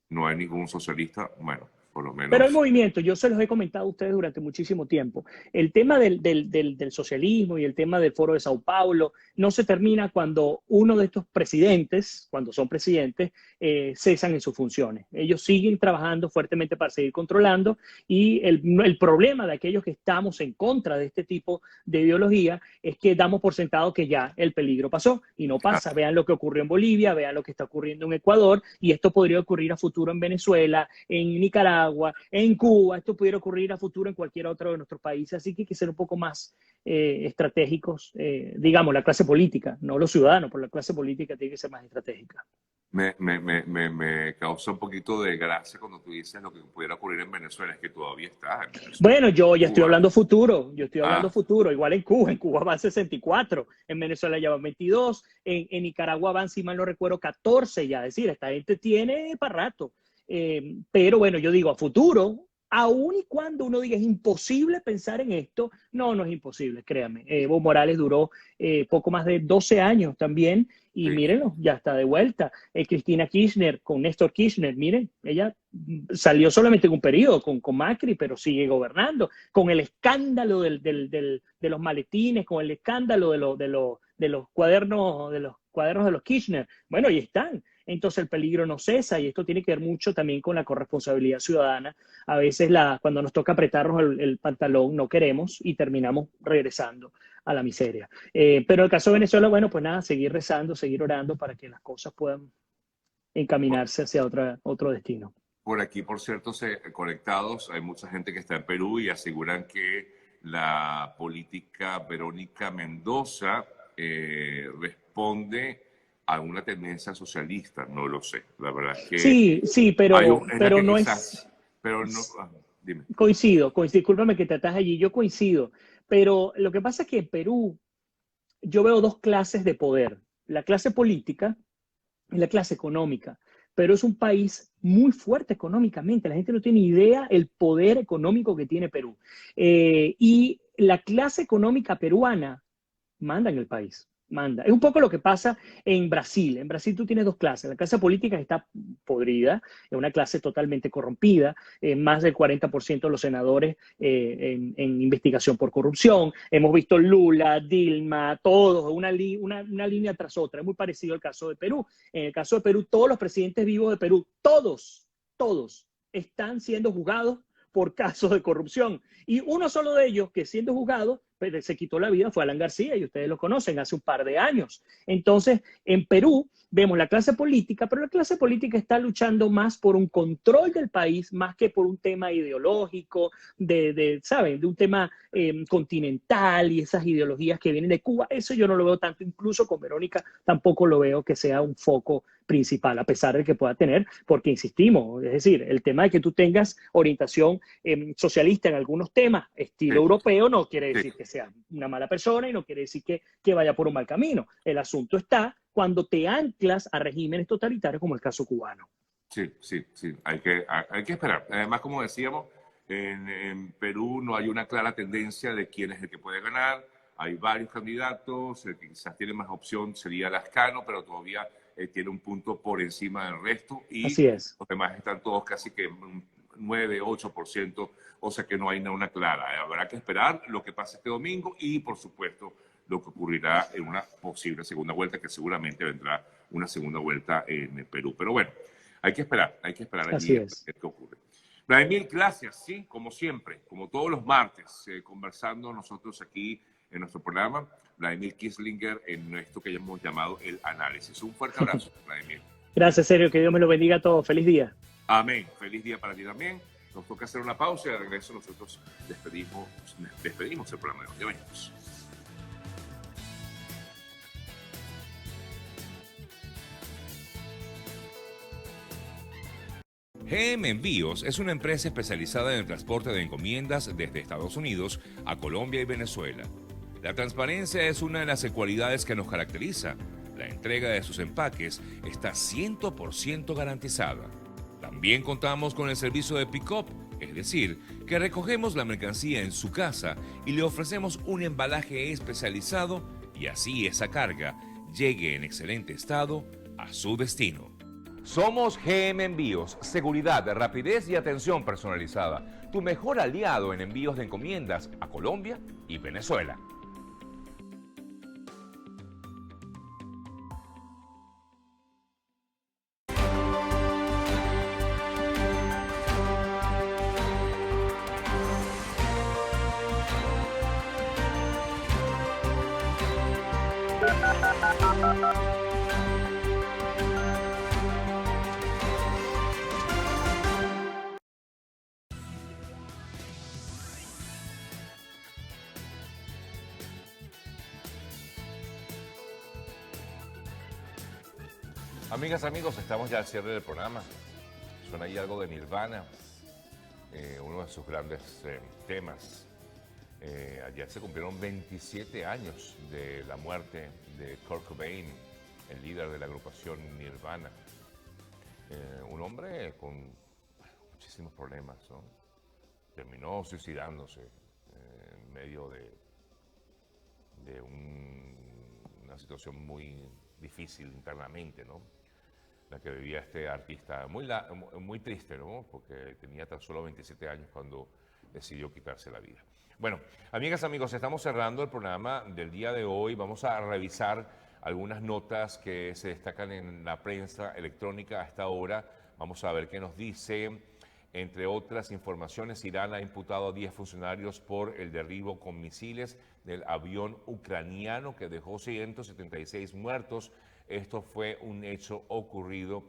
No hay ningún socialista, bueno, por lo menos. Pero hay movimiento, yo se los he comentado a ustedes durante muchísimo tiempo. El tema del socialismo y el tema del Foro de Sao Paulo no se termina cuando uno de estos presidentes, cuando son presidentes, cesan en sus funciones. Ellos siguen trabajando fuertemente para seguir controlando y el problema de aquellos que estamos en contra de este tipo de ideología es que damos por sentado que ya el peligro pasó y no pasa. Vean lo que ocurrió en Bolivia, vean lo que está ocurriendo en Ecuador y esto podría ocurrir a futuro en Venezuela, en Nicaragua, en Cuba, esto pudiera ocurrir a futuro en cualquier otro de nuestros países, así que hay que ser un poco más estratégicos, digamos, la clase política, no los ciudadanos, pero la clase política tiene que ser más estratégica. Me causa un poquito de gracia cuando tú dices lo que pudiera ocurrir en Venezuela, es que todavía está en Venezuela. Bueno, yo ya estoy hablando futuro, igual en Cuba van 64, en Venezuela ya van 22, en Nicaragua van, si mal no recuerdo, 14 ya, es decir, esta gente tiene para rato. Pero bueno, yo digo a futuro, aun y cuando uno diga es imposible pensar en esto, no es imposible, créanme. Evo Morales duró poco más de 12 años también y mírenlo, ya está de vuelta. Cristina Kirchner con Néstor Kirchner, miren, ella salió solamente en un periodo con Macri, pero sigue gobernando, con el escándalo de los maletines, con el escándalo de los cuadernos de los Kirchner. Bueno, ahí están. entonces el peligro no cesa y esto tiene que ver mucho también con la corresponsabilidad ciudadana. A veces cuando nos toca apretarnos el pantalón no queremos y terminamos regresando a la miseria. Pero en el caso de Venezuela, bueno, pues nada, seguir rezando, seguir orando para que las cosas puedan encaminarse hacia otro destino. Por aquí, por cierto, conectados, hay mucha gente que está en Perú y aseguran que la política Verónica Mendoza responde a una tendencia socialista. No lo sé, la verdad es que... Sí, pero no es... Pero no, dime. Coincido, discúlpame que te atas allí, yo coincido, pero lo que pasa es que en Perú yo veo dos clases de poder, la clase política y la clase económica. Pero es un país muy fuerte económicamente. La gente no tiene idea el poder económico que tiene Perú. Y la clase económica peruana manda en el país. Manda. Es un poco lo que pasa en Brasil. En Brasil tú tienes dos clases. La clase política está podrida, es una clase totalmente corrompida. Más del 40% de los senadores en investigación por corrupción. Hemos visto Lula, Dilma, todos, una línea tras otra. Es muy parecido al caso de Perú. En el caso de Perú, todos los presidentes vivos de Perú, todos están siendo juzgados por casos de corrupción. Y uno solo de ellos, que siendo juzgado, se quitó la vida, fue Alan García, y ustedes lo conocen, hace un par de años. Entonces, en Perú vemos la clase política, pero la clase política está luchando más por un control del país, más que por un tema ideológico, ¿saben? De un tema continental y esas ideologías que vienen de Cuba. Eso yo no lo veo tanto, incluso con Verónica tampoco lo veo que sea un foco principal, a pesar de que pueda tener, porque insistimos, es decir, el tema de que tú tengas orientación socialista en algunos temas, estilo europeo, no quiere decir que sea una mala persona y no quiere decir que vaya por un mal camino. El asunto está cuando te anclas a regímenes totalitarios como el caso cubano. Sí, hay que esperar. Además, como decíamos, en Perú no hay una clara tendencia de quién es el que puede ganar. Hay varios candidatos, el que quizás tiene más opción sería Lascano, pero todavía tiene un punto por encima del resto. Y así es. Los demás están todos casi que 9, 8%, o sea que no hay una clara. Habrá que esperar lo que pase este domingo y, por supuesto, lo que ocurrirá en una posible segunda vuelta, que seguramente vendrá una segunda vuelta en Perú. Pero bueno, hay que esperar allí qué ocurre. Vladimir, gracias, sí, como siempre, como todos los martes, conversando nosotros aquí en nuestro programa, Vladimir Kieslinger, en esto que hemos llamado el análisis. Un fuerte abrazo, Vladimir. Gracias, Sergio, que Dios me lo bendiga a todos. Feliz día. Amén. Feliz día para ti también. Nos toca hacer una pausa y de regreso nosotros despedimos el programa de hoy. Ya venimos. GM Envíos es una empresa especializada en el transporte de encomiendas desde Estados Unidos a Colombia y Venezuela. La transparencia es una de las cualidades que nos caracteriza. La entrega de sus empaques está 100% garantizada. También contamos con el servicio de pick-up, es decir, que recogemos la mercancía en su casa y le ofrecemos un embalaje especializado y así esa carga llegue en excelente estado a su destino. Somos GM Envíos, seguridad, rapidez y atención personalizada. Tu mejor aliado en envíos de encomiendas a Colombia y Venezuela. Amigas, amigos, estamos ya al cierre del programa. Suena ahí algo de Nirvana, uno de sus grandes temas. Ayer se cumplieron 27 años de la muerte de Kurt Cobain, el líder de la agrupación Nirvana. Un hombre con muchísimos problemas, ¿no? Terminó suicidándose en medio de una situación muy difícil internamente, ¿no? La que vivía este artista, muy triste, ¿no? Porque tenía tan solo 27 años cuando decidió quitarse la vida. Bueno, amigas, amigos, estamos cerrando el programa del día de hoy. Vamos a revisar algunas notas que se destacan en la prensa electrónica a esta hora. Vamos a ver qué nos dice. Entre otras informaciones, Irán ha imputado a 10 funcionarios por el derribo con misiles del avión ucraniano que dejó 176 muertos. Esto fue un hecho ocurrido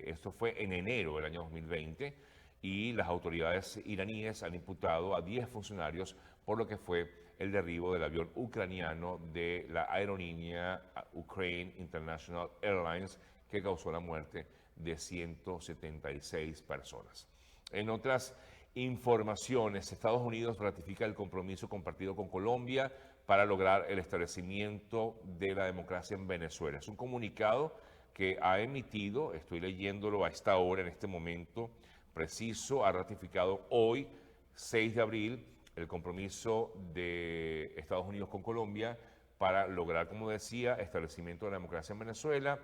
esto fue en enero del año 2020 y las autoridades iraníes han imputado a 10 funcionarios por lo que fue el derribo del avión ucraniano de la aerolínea Ukraine International Airlines que causó la muerte de 176 personas. En otras informaciones, Estados Unidos ratifica el compromiso compartido con Colombia para lograr el establecimiento de la democracia en Venezuela. Es un comunicado que ha emitido, estoy leyéndolo a esta hora, en este momento preciso, ha ratificado hoy, 6 de abril, el compromiso de Estados Unidos con Colombia para lograr, como decía, establecimiento de la democracia en Venezuela.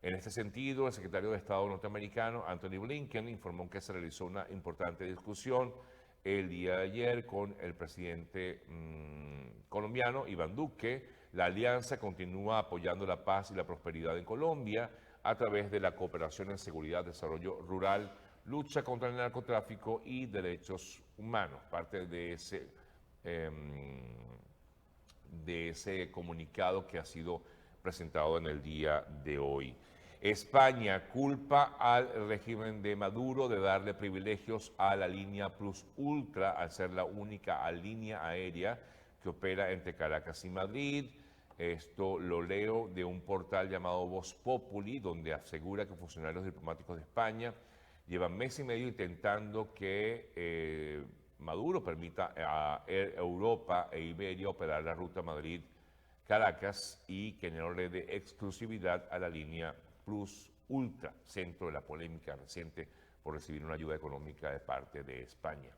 En este sentido, el secretario de Estado norteamericano, Anthony Blinken, informó que se realizó una importante discusión el día de ayer con el presidente colombiano, Iván Duque. La alianza continúa apoyando la paz y la prosperidad en Colombia a través de la cooperación en seguridad, desarrollo rural, lucha contra el narcotráfico y derechos humanos. Parte de ese comunicado que ha sido presentado en el día de hoy. España culpa al régimen de Maduro de darle privilegios a la línea Plus Ultra al ser la única línea aérea que opera entre Caracas y Madrid. Esto lo leo de un portal llamado Voz Populi, donde asegura que funcionarios diplomáticos de España llevan mes y medio intentando que Maduro permita a Air Europa e Iberia operar la ruta Madrid-Caracas y que no le dé exclusividad a la línea Plus Ultra, centro de la polémica reciente por recibir una ayuda económica de parte de España.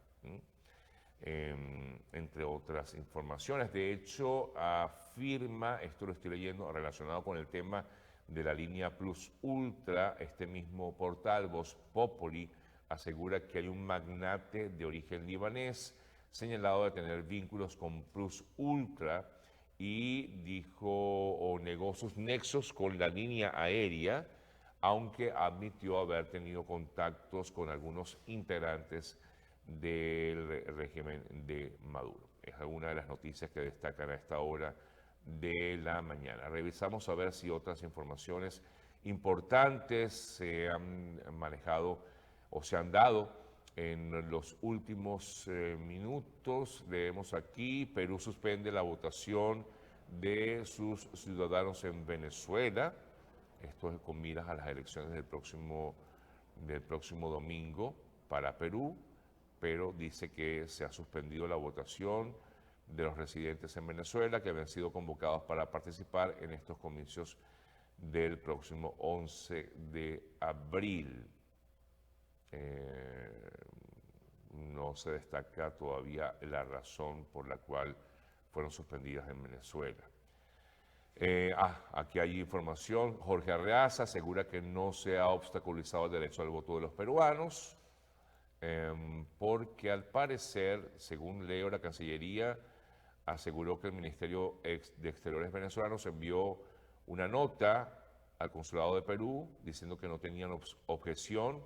Entre otras informaciones, de hecho, afirma, esto lo estoy leyendo relacionado con el tema de la línea Plus Ultra, este mismo portal, Voz Populi, asegura que hay un magnate de origen libanés señalado de tener vínculos con Plus Ultra y dijo o negó sus nexos con la línea aérea, aunque admitió haber tenido contactos con algunos integrantes del régimen de Maduro. Es alguna de las noticias que destacan a esta hora de la mañana. Revisamos a ver si otras informaciones importantes se han manejado o se han dado en los últimos minutos. Leemos aquí, Perú suspende la votación de sus ciudadanos en Venezuela. Esto es con miras a las elecciones del próximo domingo para Perú, pero dice que se ha suspendido la votación de los residentes en Venezuela que habían sido convocados para participar en estos comicios del próximo 11 de abril. No se destaca todavía la razón por la cual fueron suspendidas en Venezuela. Aquí hay información. Jorge Arreaza asegura que no se ha obstaculizado el derecho al voto de los peruanos, porque al parecer, según leo, la Cancillería aseguró que el Ministerio de Exteriores venezolanos envió una nota al Consulado de Perú diciendo que no tenían objeción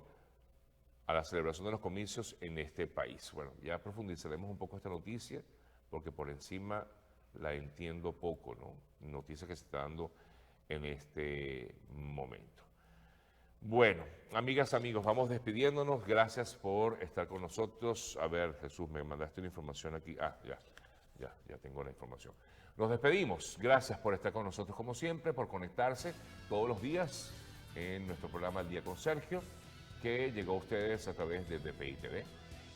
a la celebración de los comicios en este país. Bueno, ya profundizaremos un poco esta noticia porque por encima la entiendo poco, ¿no? Noticia que se está dando en este momento. Bueno, amigas, amigos, vamos despidiéndonos. Gracias por estar con nosotros. A ver, Jesús, me mandaste una información aquí. Ya tengo la información. Nos despedimos. Gracias por estar con nosotros como siempre, por conectarse todos los días en nuestro programa El Día con Sergio, que llegó a ustedes a través de DPI TV,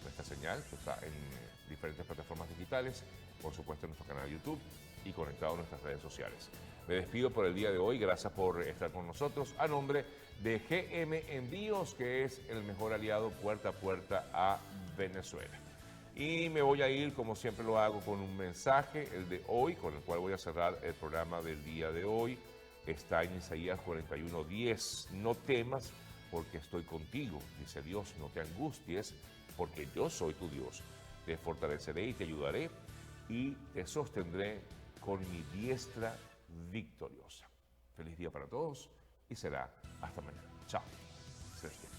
nuestra señal, que está en diferentes plataformas digitales, por supuesto en nuestro canal de YouTube y conectado a nuestras redes sociales. Me despido por el día de hoy, gracias por estar con nosotros, a nombre de GM Envíos, que es el mejor aliado puerta a puerta a Venezuela. Y me voy a ir, como siempre lo hago, con un mensaje, el de hoy, con el cual voy a cerrar el programa del día de hoy. Está en Isaías 41:10. No temas, porque estoy contigo, dice Dios. No te angusties, porque yo soy tu Dios. Te fortaleceré y te ayudaré y te sostendré con mi diestra victoriosa. Feliz día para todos y será hasta mañana. Chao. Sergio.